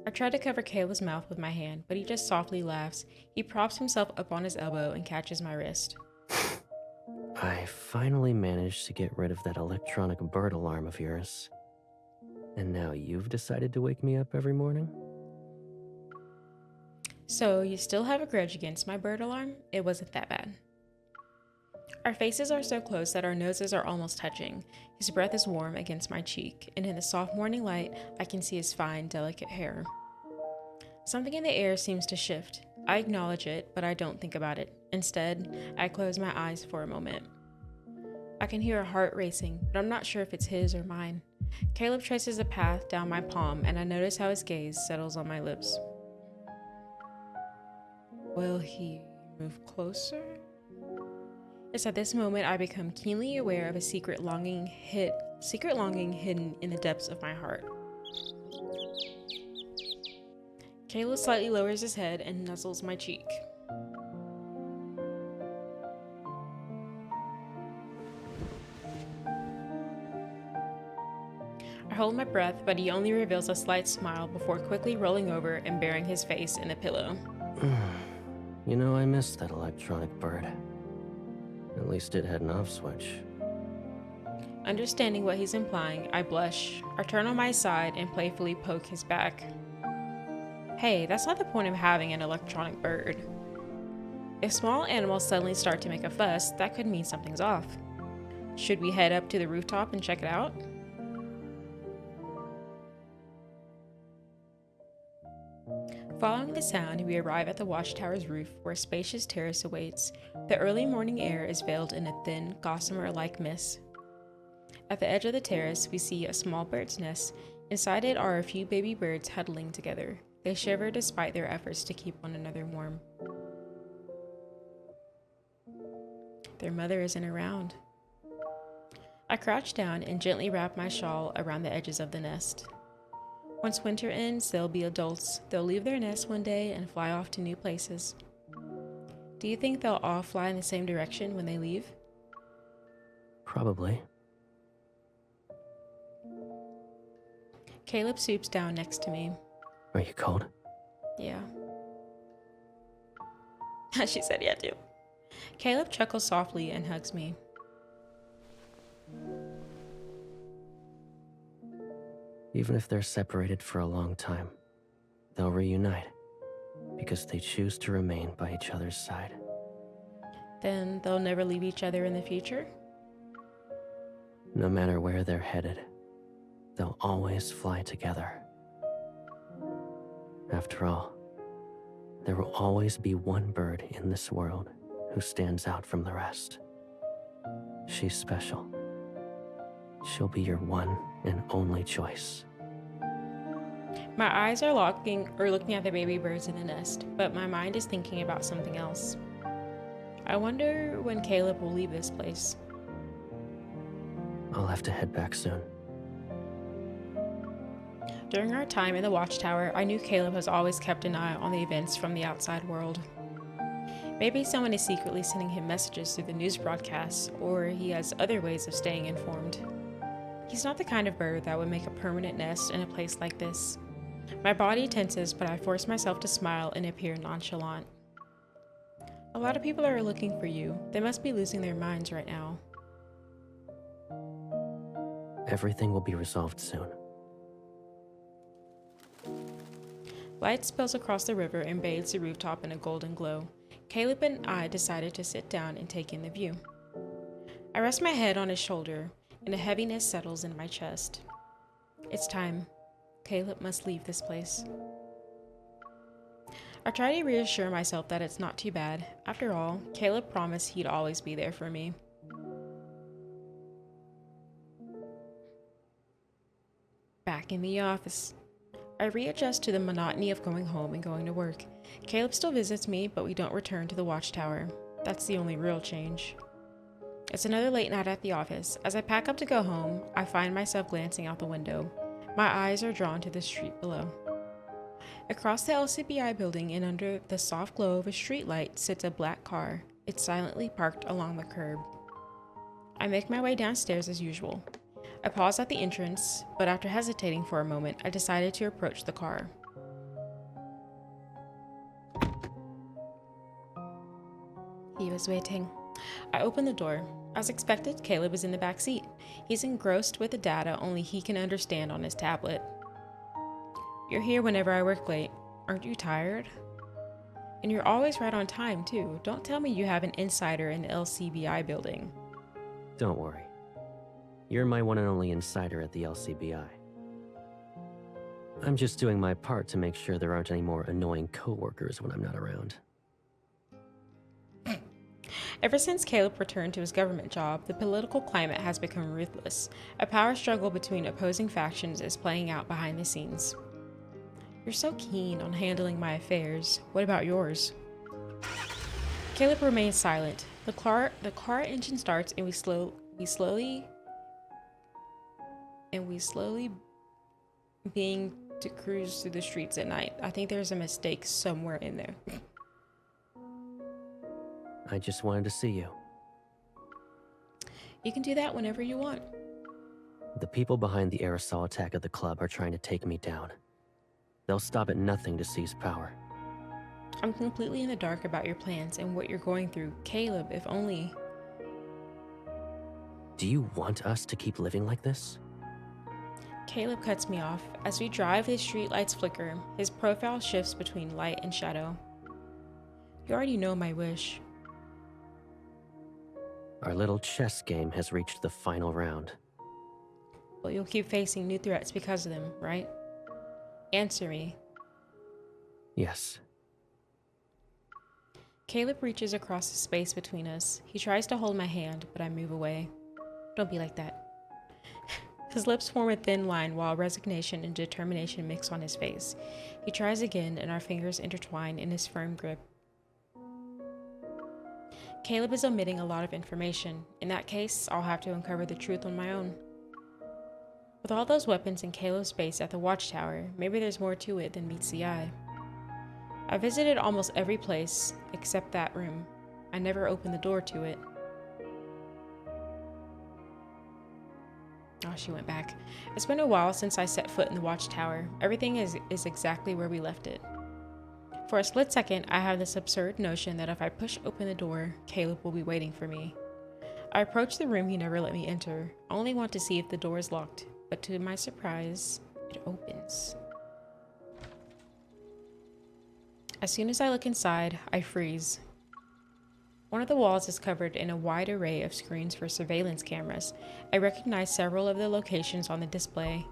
I try to cover Caleb's mouth with my hand, but he just softly laughs. He props himself up on his elbow and catches my wrist. I finally managed to get rid of that electronic bird alarm of yours. And now you've decided to wake me up every morning? So, you still have a grudge against my bird alarm? It wasn't that bad. Our faces are so close that our noses are almost touching. His breath is warm against my cheek, and in the soft morning light, I can see his fine, delicate hair. Something in the air seems to shift. I acknowledge it, but I don't think about it. Instead, I close my eyes for a moment. I can hear a heart racing, but I'm not sure if it's his or mine. Caleb traces a path down my palm, and I notice how his gaze settles on my lips. Will he move closer? It's at this moment I become keenly aware of a secret longing hidden in the depths of my heart. Caleb slightly lowers his head and nuzzles my cheek. I hold my breath, but he only reveals a slight smile before quickly rolling over and burying his face in the pillow. You know, I missed that electronic bird. At least it had an off switch. Understanding what he's implying, I blush. I turn on my side and playfully poke his back. Hey, that's not the point of having an electronic bird. If small animals suddenly start to make a fuss, that could mean something's off. Should we head up to the rooftop and check it out? Following the sound, we arrive at the watchtower's roof where a spacious terrace awaits. The early morning air is veiled in a thin, gossamer-like mist. At the edge of the terrace, we see a small bird's nest. Inside it are a few baby birds huddling together. They shiver despite their efforts to keep one another warm. Their mother isn't around. I crouch down and gently wrap my shawl around the edges of the nest. Once winter ends, they'll be adults. They'll leave their nest one day and fly off to new places. Do you think they'll all fly in the same direction when they leave? Probably. Caleb swoops down next to me. Are you cold? Yeah. She said yeah too. Caleb chuckles softly and hugs me. Even if they're separated for a long time, they'll reunite because they choose to remain by each other's side. Then they'll never leave each other in the future? No matter where they're headed, they'll always fly together. After all, there will always be one bird in this world who stands out from the rest. She's special. She'll be your one and only choice. My eyes are looking at the baby birds in the nest, but my mind is thinking about something else. I wonder when Caleb will leave this place. I'll have to head back soon. During our time in the watchtower, I knew Caleb has always kept an eye on the events from the outside world. Maybe someone is secretly sending him messages through the news broadcasts, or he has other ways of staying informed. He's not the kind of bird that would make a permanent nest in a place like this. My body tenses, but I force myself to smile and appear nonchalant. A lot of people are looking for you. They must be losing their minds right now. Everything will be resolved soon. Light spills across the river and bathes the rooftop in a golden glow. Caleb and I decided to sit down and take in the view. I rest my head on his shoulder, and a heaviness settles in my chest. It's time. Caleb must leave this place. I try to reassure myself that it's not too bad. After all, Caleb promised he'd always be there for me. Back in the office. I readjust to the monotony of going home and going to work. Caleb still visits me, but we don't return to the watchtower. That's the only real change. It's another late night at the office. As I pack up to go home, I find myself glancing out the window. My eyes are drawn to the street below. Across the LCBI building and under the soft glow of a streetlight sits a black car. It's silently parked along the curb. I make my way downstairs as usual. I pause at the entrance, but after hesitating for a moment, I decided to approach the car. He was waiting. I opened the door. As expected, Caleb is in the back seat. He's engrossed with the data only he can understand on his tablet. You're here whenever I work late. Aren't you tired? And you're always right on time, too. Don't tell me you have an insider in the LCBI building. Don't worry. You're my one and only insider at the LCBI. I'm just doing my part to make sure there aren't any more annoying coworkers when I'm not around. Ever since Caleb returned to his government job, the political climate has become ruthless. A power struggle between opposing factions is playing out behind the scenes. You're so keen on handling my affairs. What about yours? Caleb remains silent. The car engine starts and we slowly being to cruise through the streets at night. I think there's a mistake somewhere in there. I just wanted to see you. You can do that whenever you want. The people behind the aerosol attack at the club are trying to take me down. They'll stop at nothing to seize power. I'm completely in the dark about your plans and what you're going through. Caleb, if only... Do you want us to keep living like this? Caleb cuts me off. As we drive, the streetlights flicker. His profile shifts between light and shadow. You already know my wish. Our little chess game has reached the final round. But you'll keep facing new threats because of them, right? Answer me. Yes. Caleb reaches across the space between us. He tries to hold my hand, but I move away. Don't be like that. His lips form a thin line while resignation and determination mix on his face. He tries again, and our fingers intertwine in his firm grip. Caleb is omitting a lot of information. In that case, I'll have to uncover the truth on my own. With all those weapons in Caleb's base at the watchtower, maybe there's more to it than meets the eye. I visited almost every place except that room. I never opened the door to it. Oh, she went back. It's been a while since I set foot in the watchtower. Everything is exactly where we left it. For a split second, I have this absurd notion that if I push open the door, Caleb will be waiting for me. I approach the room he never let me enter. I only want to see if the door is locked, but to my surprise, it opens. As soon as I look inside, I freeze. One of the walls is covered in a wide array of screens for surveillance cameras. I recognize several of the locations on the display.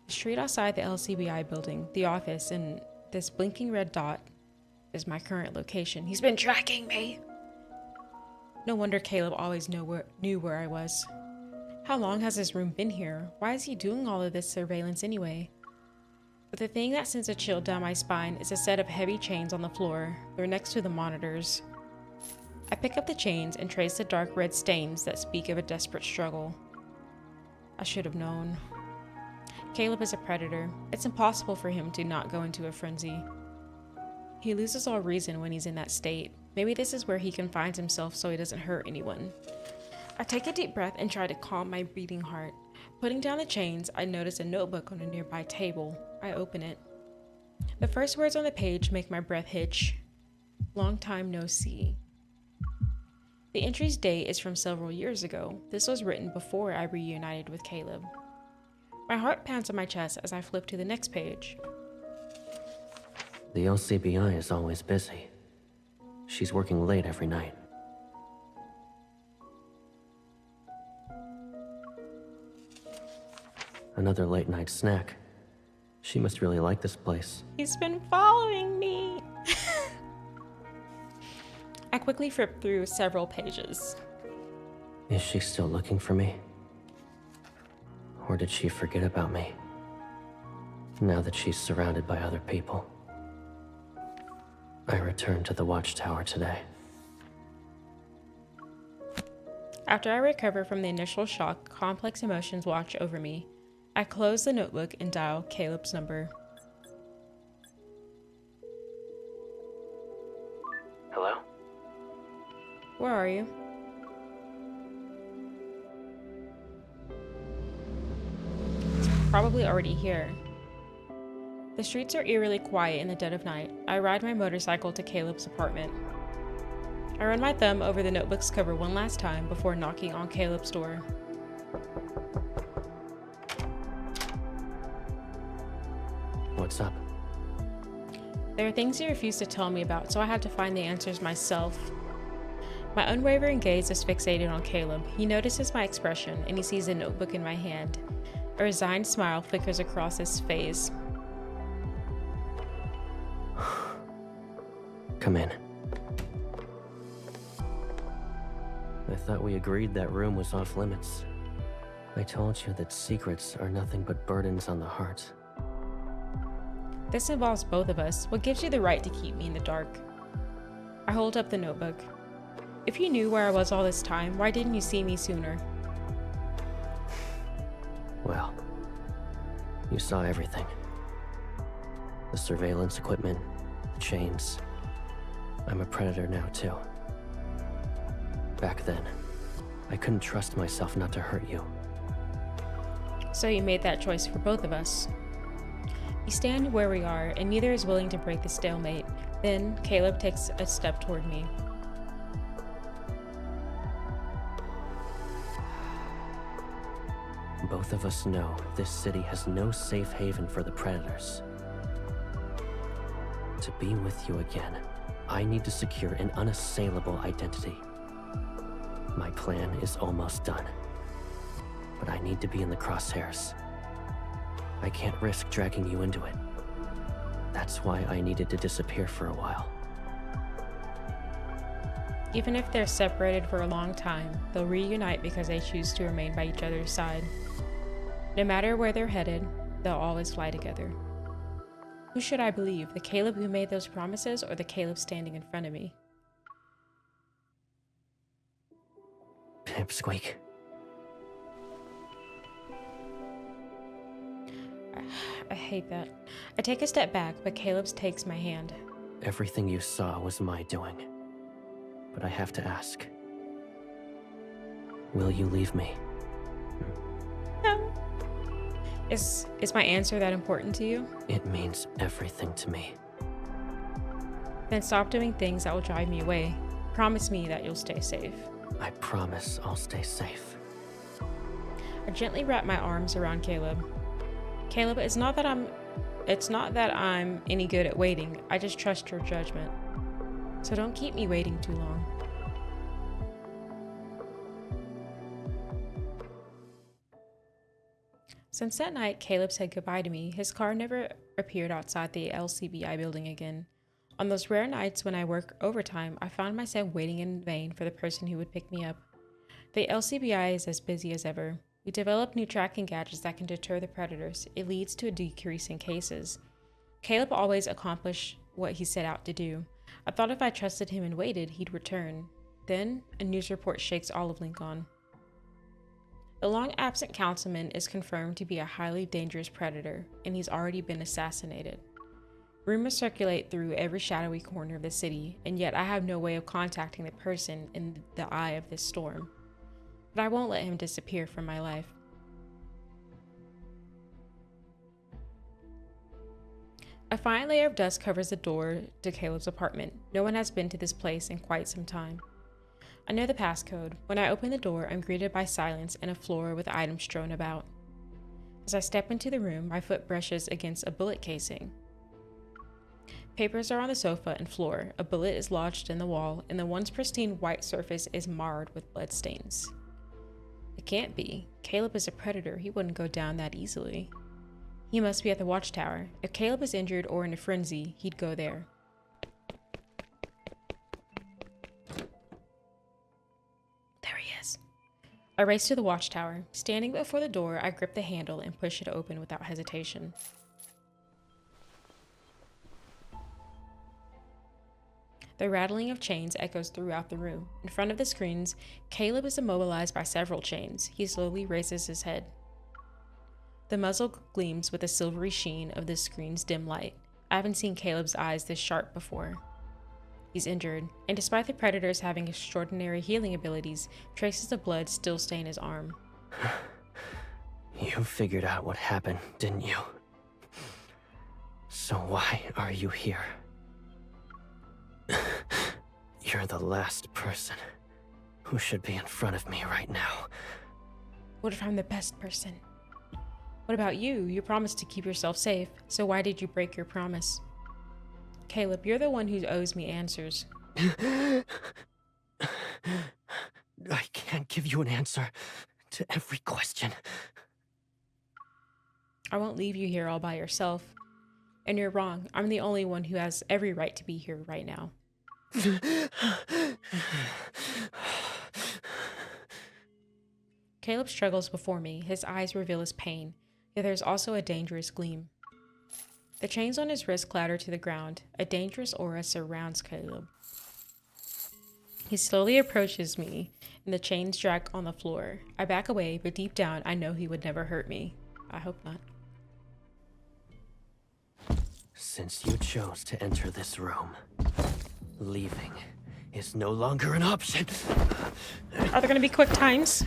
The street outside the LCBI building, the office, and this blinking red dot is my current location. He's been tracking me! No wonder Caleb always knew where I was. How long has this room been here? Why is he doing all of this surveillance anyway? But the thing that sends a chill down my spine is a set of heavy chains on the floor. They're next to the monitors. I pick up the chains and trace the dark red stains that speak of a desperate struggle. I should have known. Caleb is a predator. It's impossible for him to not go into a frenzy. He loses all reason when he's in that state. Maybe this is where he confines himself so he doesn't hurt anyone. I take a deep breath and try to calm my beating heart. Putting down the chains, I notice a notebook on a nearby table. I open it. The first words on the page make my breath hitch. Long time no see. The entry's date is from several years ago. This was written before I reunited with Caleb. My heart pounds on my chest as I flip to the next page. The LCBI is always busy. She's working late every night. Another late night snack. She must really like this place. He's been following me. I quickly flip through several pages. Is she still looking for me? Or did she forget about me? Now that she's surrounded by other people. I return to the watchtower today. After I recover from the initial shock, complex emotions watch over me. I close the notebook and dial Caleb's number. Hello? Where are you? He's probably already here. The streets are eerily quiet in the dead of night. I ride my motorcycle to Caleb's apartment. I run my thumb over the notebook's cover one last time before knocking on Caleb's door. What's up? There are things he refused to tell me about, so I had to find the answers myself. My unwavering gaze is fixated on Caleb. He notices my expression, and he sees a notebook in my hand. A resigned smile flickers across his face. Come in. I thought we agreed that room was off limits. I told you that secrets are nothing but burdens on the heart. This involves both of us. What gives you the right to keep me in the dark? I hold up the notebook. If you knew where I was all this time, why didn't you see me sooner? Well, you saw everything. The surveillance equipment, the chains. I'm a predator now, too. Back then, I couldn't trust myself not to hurt you. So you made that choice for both of us. We stand where we are, and neither is willing to break the stalemate. Then, Caleb takes a step toward me. Both of us know this city has no safe haven for the predators. To be with you again, I need to secure an unassailable identity. My plan is almost done, but I need to be in the crosshairs. I can't risk dragging you into it. That's why I needed to disappear for a while. Even if they're separated for a long time, they'll reunite because they choose to remain by each other's side. No matter where they're headed, they'll always fly together. Who should I believe, the Caleb who made those promises or the Caleb standing in front of me? Pipsqueak. I hate that. I take a step back, but Caleb takes my hand. Everything you saw was my doing. But I have to ask. Will you leave me? No. Is my answer that important to you? It means everything to me. Then stop doing things that will drive me away. Promise me that you'll stay safe. I promise I'll stay safe. I gently wrap my arms around Caleb. Caleb, it's not that I'm any good at waiting. I just trust your judgment. So don't keep me waiting too long. Since that night, Caleb said goodbye to me. His car never appeared outside the LCBI building again. On those rare nights when I work overtime, I found myself waiting in vain for the person who would pick me up. The LCBI is as busy as ever. We develop new tracking gadgets that can deter the predators. It leads to a decrease in cases. Caleb always accomplished what he set out to do. I thought if I trusted him and waited, he'd return. Then, a news report shakes all of Lincoln. The long-absent councilman is confirmed to be a highly dangerous predator, and he's already been assassinated. Rumors circulate through every shadowy corner of the city, and yet I have no way of contacting the person in the eye of this storm. But I won't let him disappear from my life. A fine layer of dust covers the door to Caleb's apartment. No one has been to this place in quite some time. I know the passcode. When I open the door, I'm greeted by silence and a floor with items strewn about. As I step into the room, my foot brushes against a bullet casing. Papers are on the sofa and floor. A bullet is lodged in the wall, and the once pristine white surface is marred with bloodstains. It can't be. Caleb is a predator. He wouldn't go down that easily. He must be at the watchtower. If Caleb is injured or in a frenzy, he'd go there. There he is. I race to the watchtower. Standing before the door, I grip the handle and push it open without hesitation. The rattling of chains echoes throughout the room. In front of the screens, Caleb is immobilized by several chains. He slowly raises his head. The muzzle gleams with the silvery sheen of the screen's dim light. I haven't seen Caleb's eyes this sharp before. He's injured, and despite the predators having extraordinary healing abilities, traces of blood still stain his arm. You figured out what happened, didn't you? So why are you here? You're the last person who should be in front of me right now. What if I'm the best person? What about you? You promised to keep yourself safe, so why did you break your promise? Caleb, you're the one who owes me answers. I can't give you an answer to every question. I won't leave you here all by yourself. And you're wrong. I'm the only one who has every right to be here right now. Caleb struggles before me. His eyes reveal his pain, yet there's also a dangerous gleam. The chains on his wrist clatter to the ground. A dangerous aura surrounds Caleb. He slowly approaches me, and the chains drag on the floor. I back away, but deep down, I know he would never hurt me. I hope not. Since you chose to enter this room, leaving is no longer an option. Are there gonna be quick times?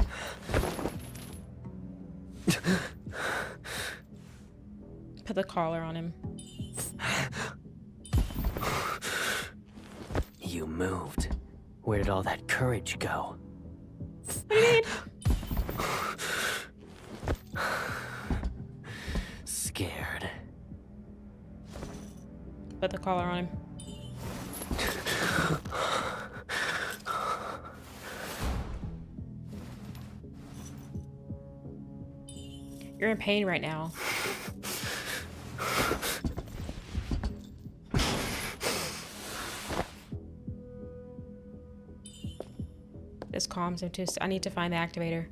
Put the collar on him. You moved. Where did all that courage go? What do you mean? Scared. Put the collar on him. You're in pain right now. This calms him too. I need to find the activator.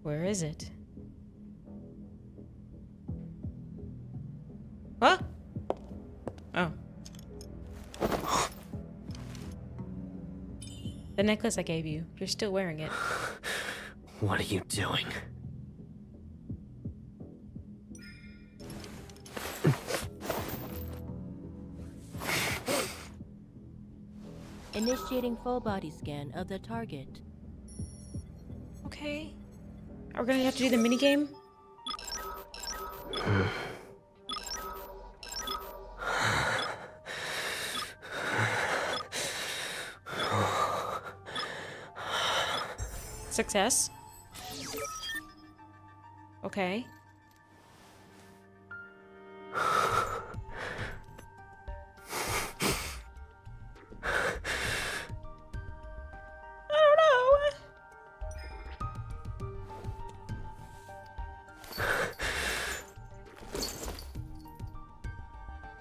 Where is it? What? Oh. The necklace I gave you. You're still wearing it. What are you doing? Initiating full body scan of the target. Okay. Are we gonna have to do the minigame? Success. Okay.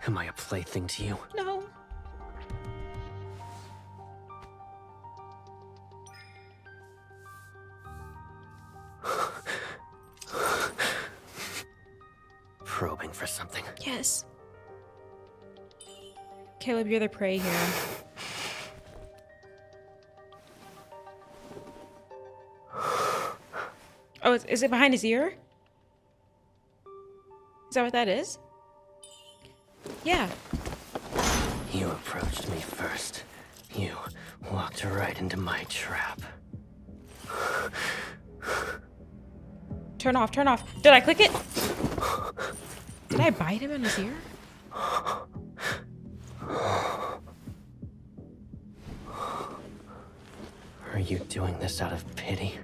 Am I a plaything to you? No. Probing for something. Yes. Caleb, you're the prey here. Oh, is it behind his ear? Is that what that is? Yeah. You approached me first. You walked right into my trap. Turn off, turn off. Did I click it? Did I bite him in his ear? Are you doing this out of pity?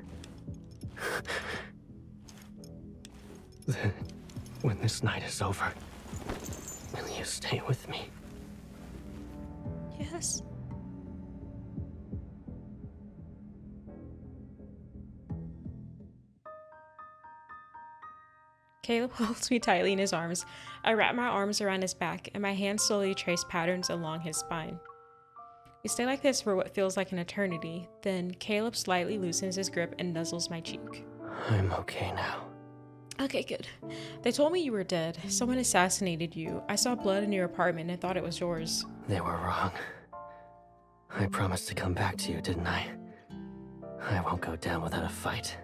Then, when this night is over, will you stay with me? Yes. Caleb holds me tightly in his arms. I wrap my arms around his back, and my hands slowly trace patterns along his spine. We stay like this for what feels like an eternity. Then Caleb slightly loosens his grip and nuzzles my cheek. I'm okay now. Okay, good. They told me you were dead. Someone assassinated you. I saw blood in your apartment and thought it was yours. They were wrong. I promised to come back to you, didn't I? I won't go down without a fight.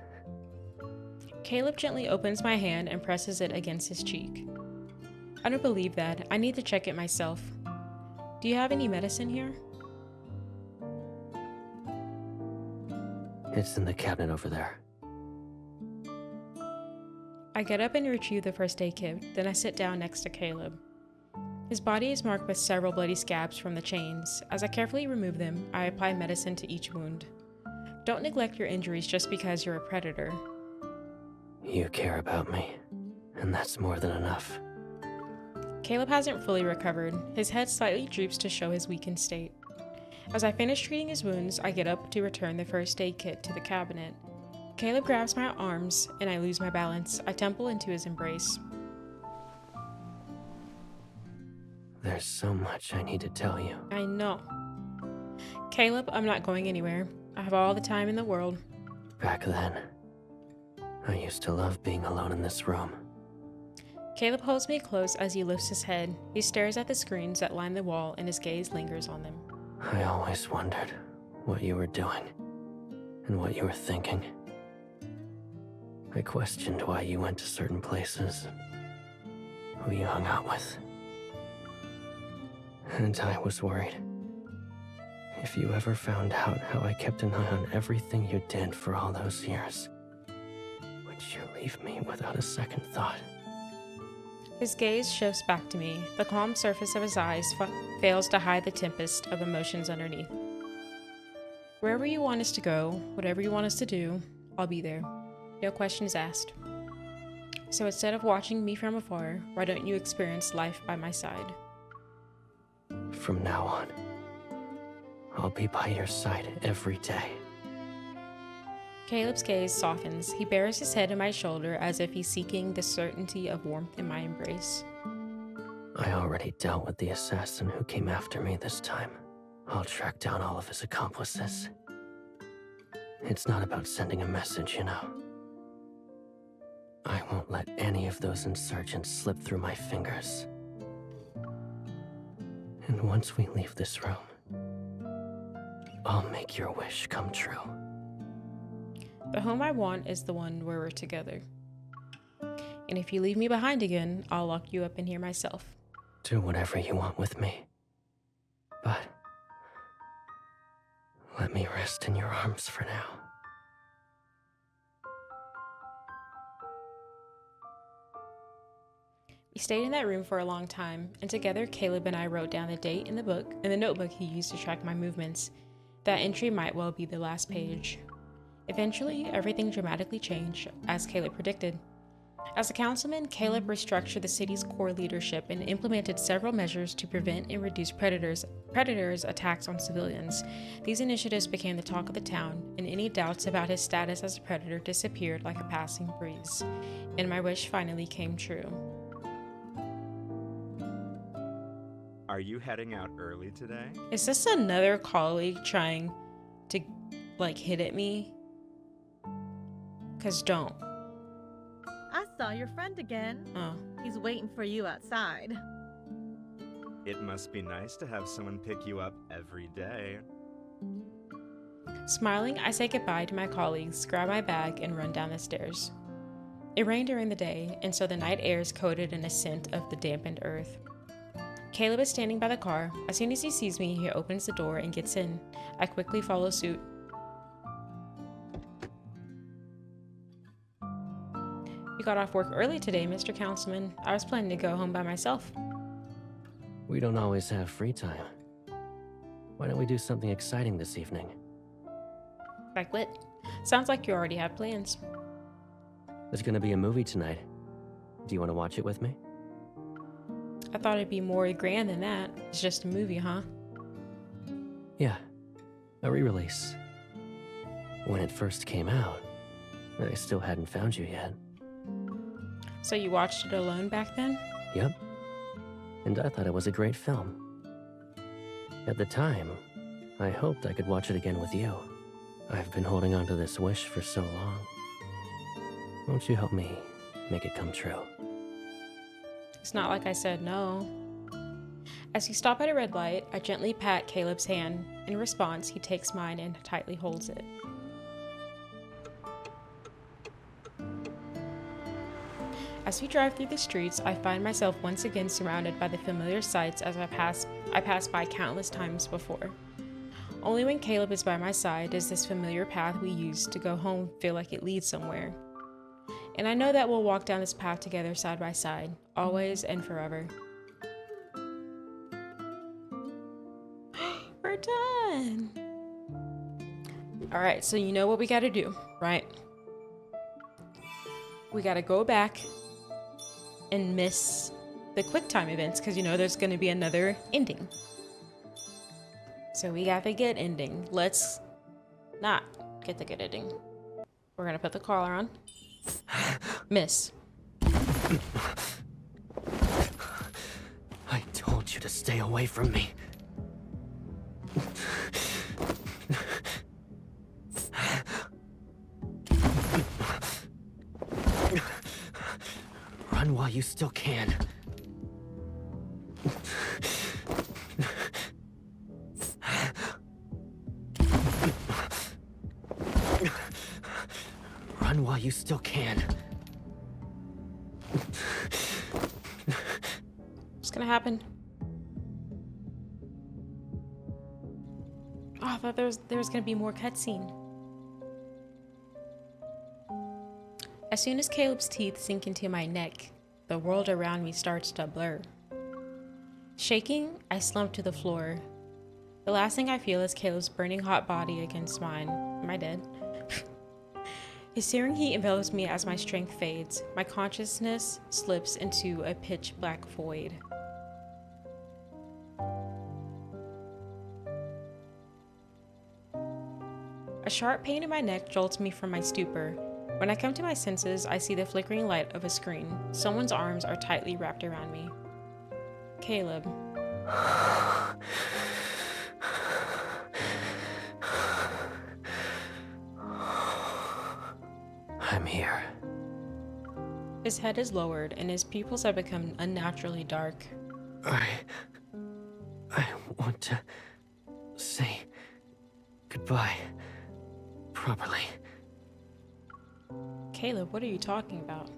Caleb gently opens my hand and presses it against his cheek. I don't believe that. I need to check it myself. Do you have any medicine here? It's in the cabinet over there. I get up and retrieve the first aid kit, then I sit down next to Caleb. His body is marked with several bloody scabs from the chains. As I carefully remove them, I apply medicine to each wound. Don't neglect your injuries just because you're a predator. You care about me, and that's more than enough. Caleb hasn't fully recovered. His head slightly droops to show his weakened state. As I finish treating his wounds, I get up to return the first aid kit to the cabinet. Caleb grabs my arms, and I lose my balance. I tumble into his embrace. There's so much I need to tell you. I know. Caleb, I'm not going anywhere. I have all the time in the world. Back then, I used to love being alone in this room. Caleb holds me close as he lifts his head. He stares at the screens that line the wall, and his gaze lingers on them. I always wondered what you were doing and what you were thinking. I questioned why you went to certain places, who you hung out with. And I was worried. If you ever found out how I kept an eye on everything you did for all those years, would you leave me without a second thought? His gaze shifts back to me. The calm surface of his eyes fails to hide the tempest of emotions underneath. Wherever you want us to go, whatever you want us to do, I'll be there. No questions asked. So instead of watching me from afar, why don't you experience life by my side? From now on, I'll be by your side every day. Caleb's gaze softens. He bears his head on my shoulder as if he's seeking the certainty of warmth in my embrace. I already dealt with the assassin who came after me this time. I'll track down all of his accomplices. It's not about sending a message, you know. I won't let any of those insurgents slip through my fingers. And once we leave this room, I'll make your wish come true. The home I want is the one where we're together. And if you leave me behind again, I'll lock you up in here myself. Do whatever you want with me. But let me rest in your arms for now. We stayed in that room for a long time, and together Caleb and I wrote down the date in the notebook he used to track my movements. That entry might well be the last page. Eventually, everything dramatically changed, as Caleb predicted. As a councilman, Caleb restructured the city's core leadership and implemented several measures to prevent and reduce predators' attacks on civilians. These initiatives became the talk of the town, and any doubts about his status as a predator disappeared like a passing breeze. And my wish finally came true. Are you heading out early today? Is this another colleague trying to, hit at me? 'Cause don't. I saw your friend again. Oh. He's waiting for you outside. It must be nice to have someone pick you up every day. Smiling, I say goodbye to my colleagues, grab my bag, and run down the stairs. It rained during the day, and so the night air is coated in a scent of the dampened earth. Caleb is standing by the car. As soon as he sees me, he opens the door and gets in. I quickly follow suit. You got off work early today, Mr. Councilman. I was planning to go home by myself. We don't always have free time. Why don't we do something exciting this evening? Like what? Sounds like you already have plans. There's gonna be a movie tonight. Do you want to watch it with me? I thought it'd be more grand than that. It's just a movie, huh? Yeah, a re-release. When it first came out, I still hadn't found you yet. So you watched it alone back then? Yep. And I thought it was a great film. At the time, I hoped I could watch it again with you. I've been holding on to this wish for so long. Won't you help me make it come true? It's not like I said no. As we stop at a red light, I gently pat Caleb's hand. In response, he takes mine and tightly holds it. As we drive through the streets, I find myself once again surrounded by the familiar sights as I pass by countless times before. Only when Caleb is by my side does this familiar path we used to go home feel like it leads somewhere. And I know that we'll walk down this path together side by side, always and forever. We're done! Alright, so you know what we gotta do, right? We gotta go back and miss the QuickTime events, because you know there's gonna be another ending. So we got the good ending. Let's not get the good ending. We're gonna put the collar on. Miss. I told you to stay away from me. Run while you still can. Run while you still can. What's gonna happen? Oh, I thought there was gonna be more cutscene. As soon as Caleb's teeth sink into my neck, the world around me starts to blur. Shaking, I slump to the floor. The last thing I feel is Caleb's burning hot body against mine. Am I dead? His searing heat envelops me as my strength fades. My consciousness slips into a pitch black void. A sharp pain in my neck jolts me from my stupor. When I come to my senses, I see the flickering light of a screen. Someone's arms are tightly wrapped around me. Caleb. I'm here. His head is lowered and his pupils have become unnaturally dark. I want to say goodbye properly. Caleb, what are you talking about?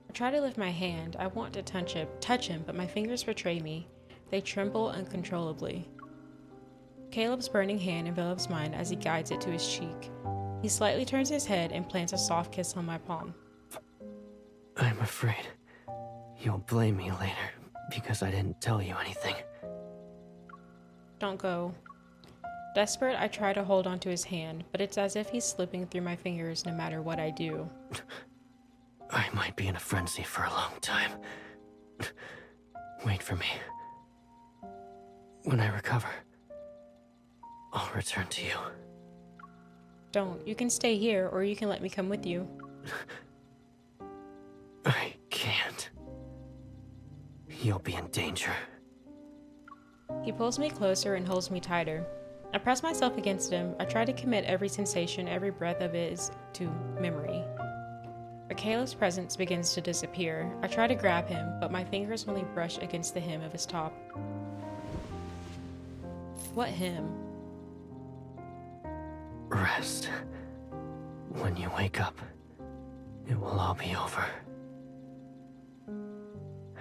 I try to lift my hand. I want to touch him, but my fingers betray me. They tremble uncontrollably. Caleb's burning hand envelops mine as he guides it to his cheek. He slightly turns his head and plants a soft kiss on my palm. I'm afraid you'll blame me later because I didn't tell you anything. Don't go. Desperate, I try to hold onto his hand, but it's as if he's slipping through my fingers no matter what I do. I might be in a frenzy for a long time. Wait for me. When I recover, I'll return to you. Don't. You can stay here, or you can let me come with you. I can't. You'll be in danger. He pulls me closer and holds me tighter. I press myself against him. I try to commit every sensation, every breath of his to memory. But Caleb's presence begins to disappear. I try to grab him, but my fingers only brush against the hem of his top. What hem? Rest. When you wake up, It will all be over.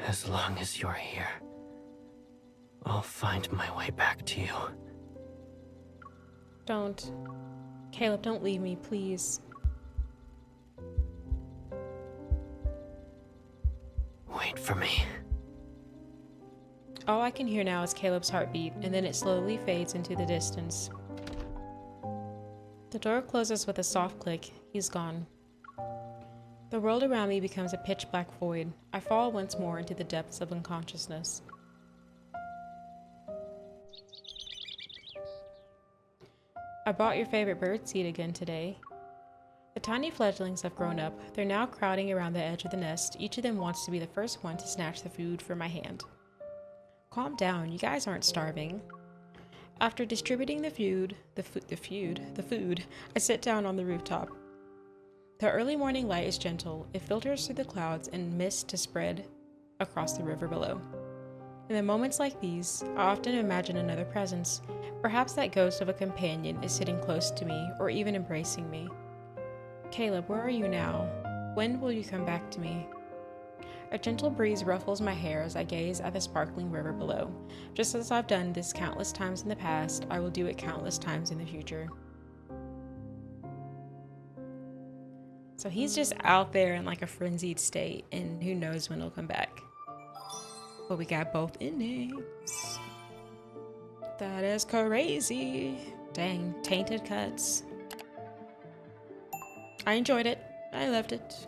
As long as you're here, I'll find my way back to you. Don't. Caleb, don't leave me, please. Wait for me. All I can hear now is Caleb's heartbeat, and then it slowly fades into the distance. The door closes with a soft click. He's gone. The world around me becomes a pitch-black void. I fall once more into the depths of unconsciousness. I bought your favorite bird seed again today. The tiny fledglings have grown up. They're now crowding around the edge of the nest. Each of them wants to be the first one to snatch the food from my hand. Calm down, you guys aren't starving. After distributing the food, I sit down on the rooftop. The early morning light is gentle. It filters through the clouds and mist to spread across the river below. In the moments like these, I often imagine another presence. Perhaps that ghost of a companion is sitting close to me or even embracing me. Caleb, where are you now? When will you come back to me? A gentle breeze ruffles my hair as I gaze at the sparkling river below. Just as I've done this countless times in the past, I will do it countless times in the future. So he's just out there in like a frenzied state, and who knows when he'll come back. But we got both endings. That is crazy. Dang, Tainted Cuts. I enjoyed it. I loved it.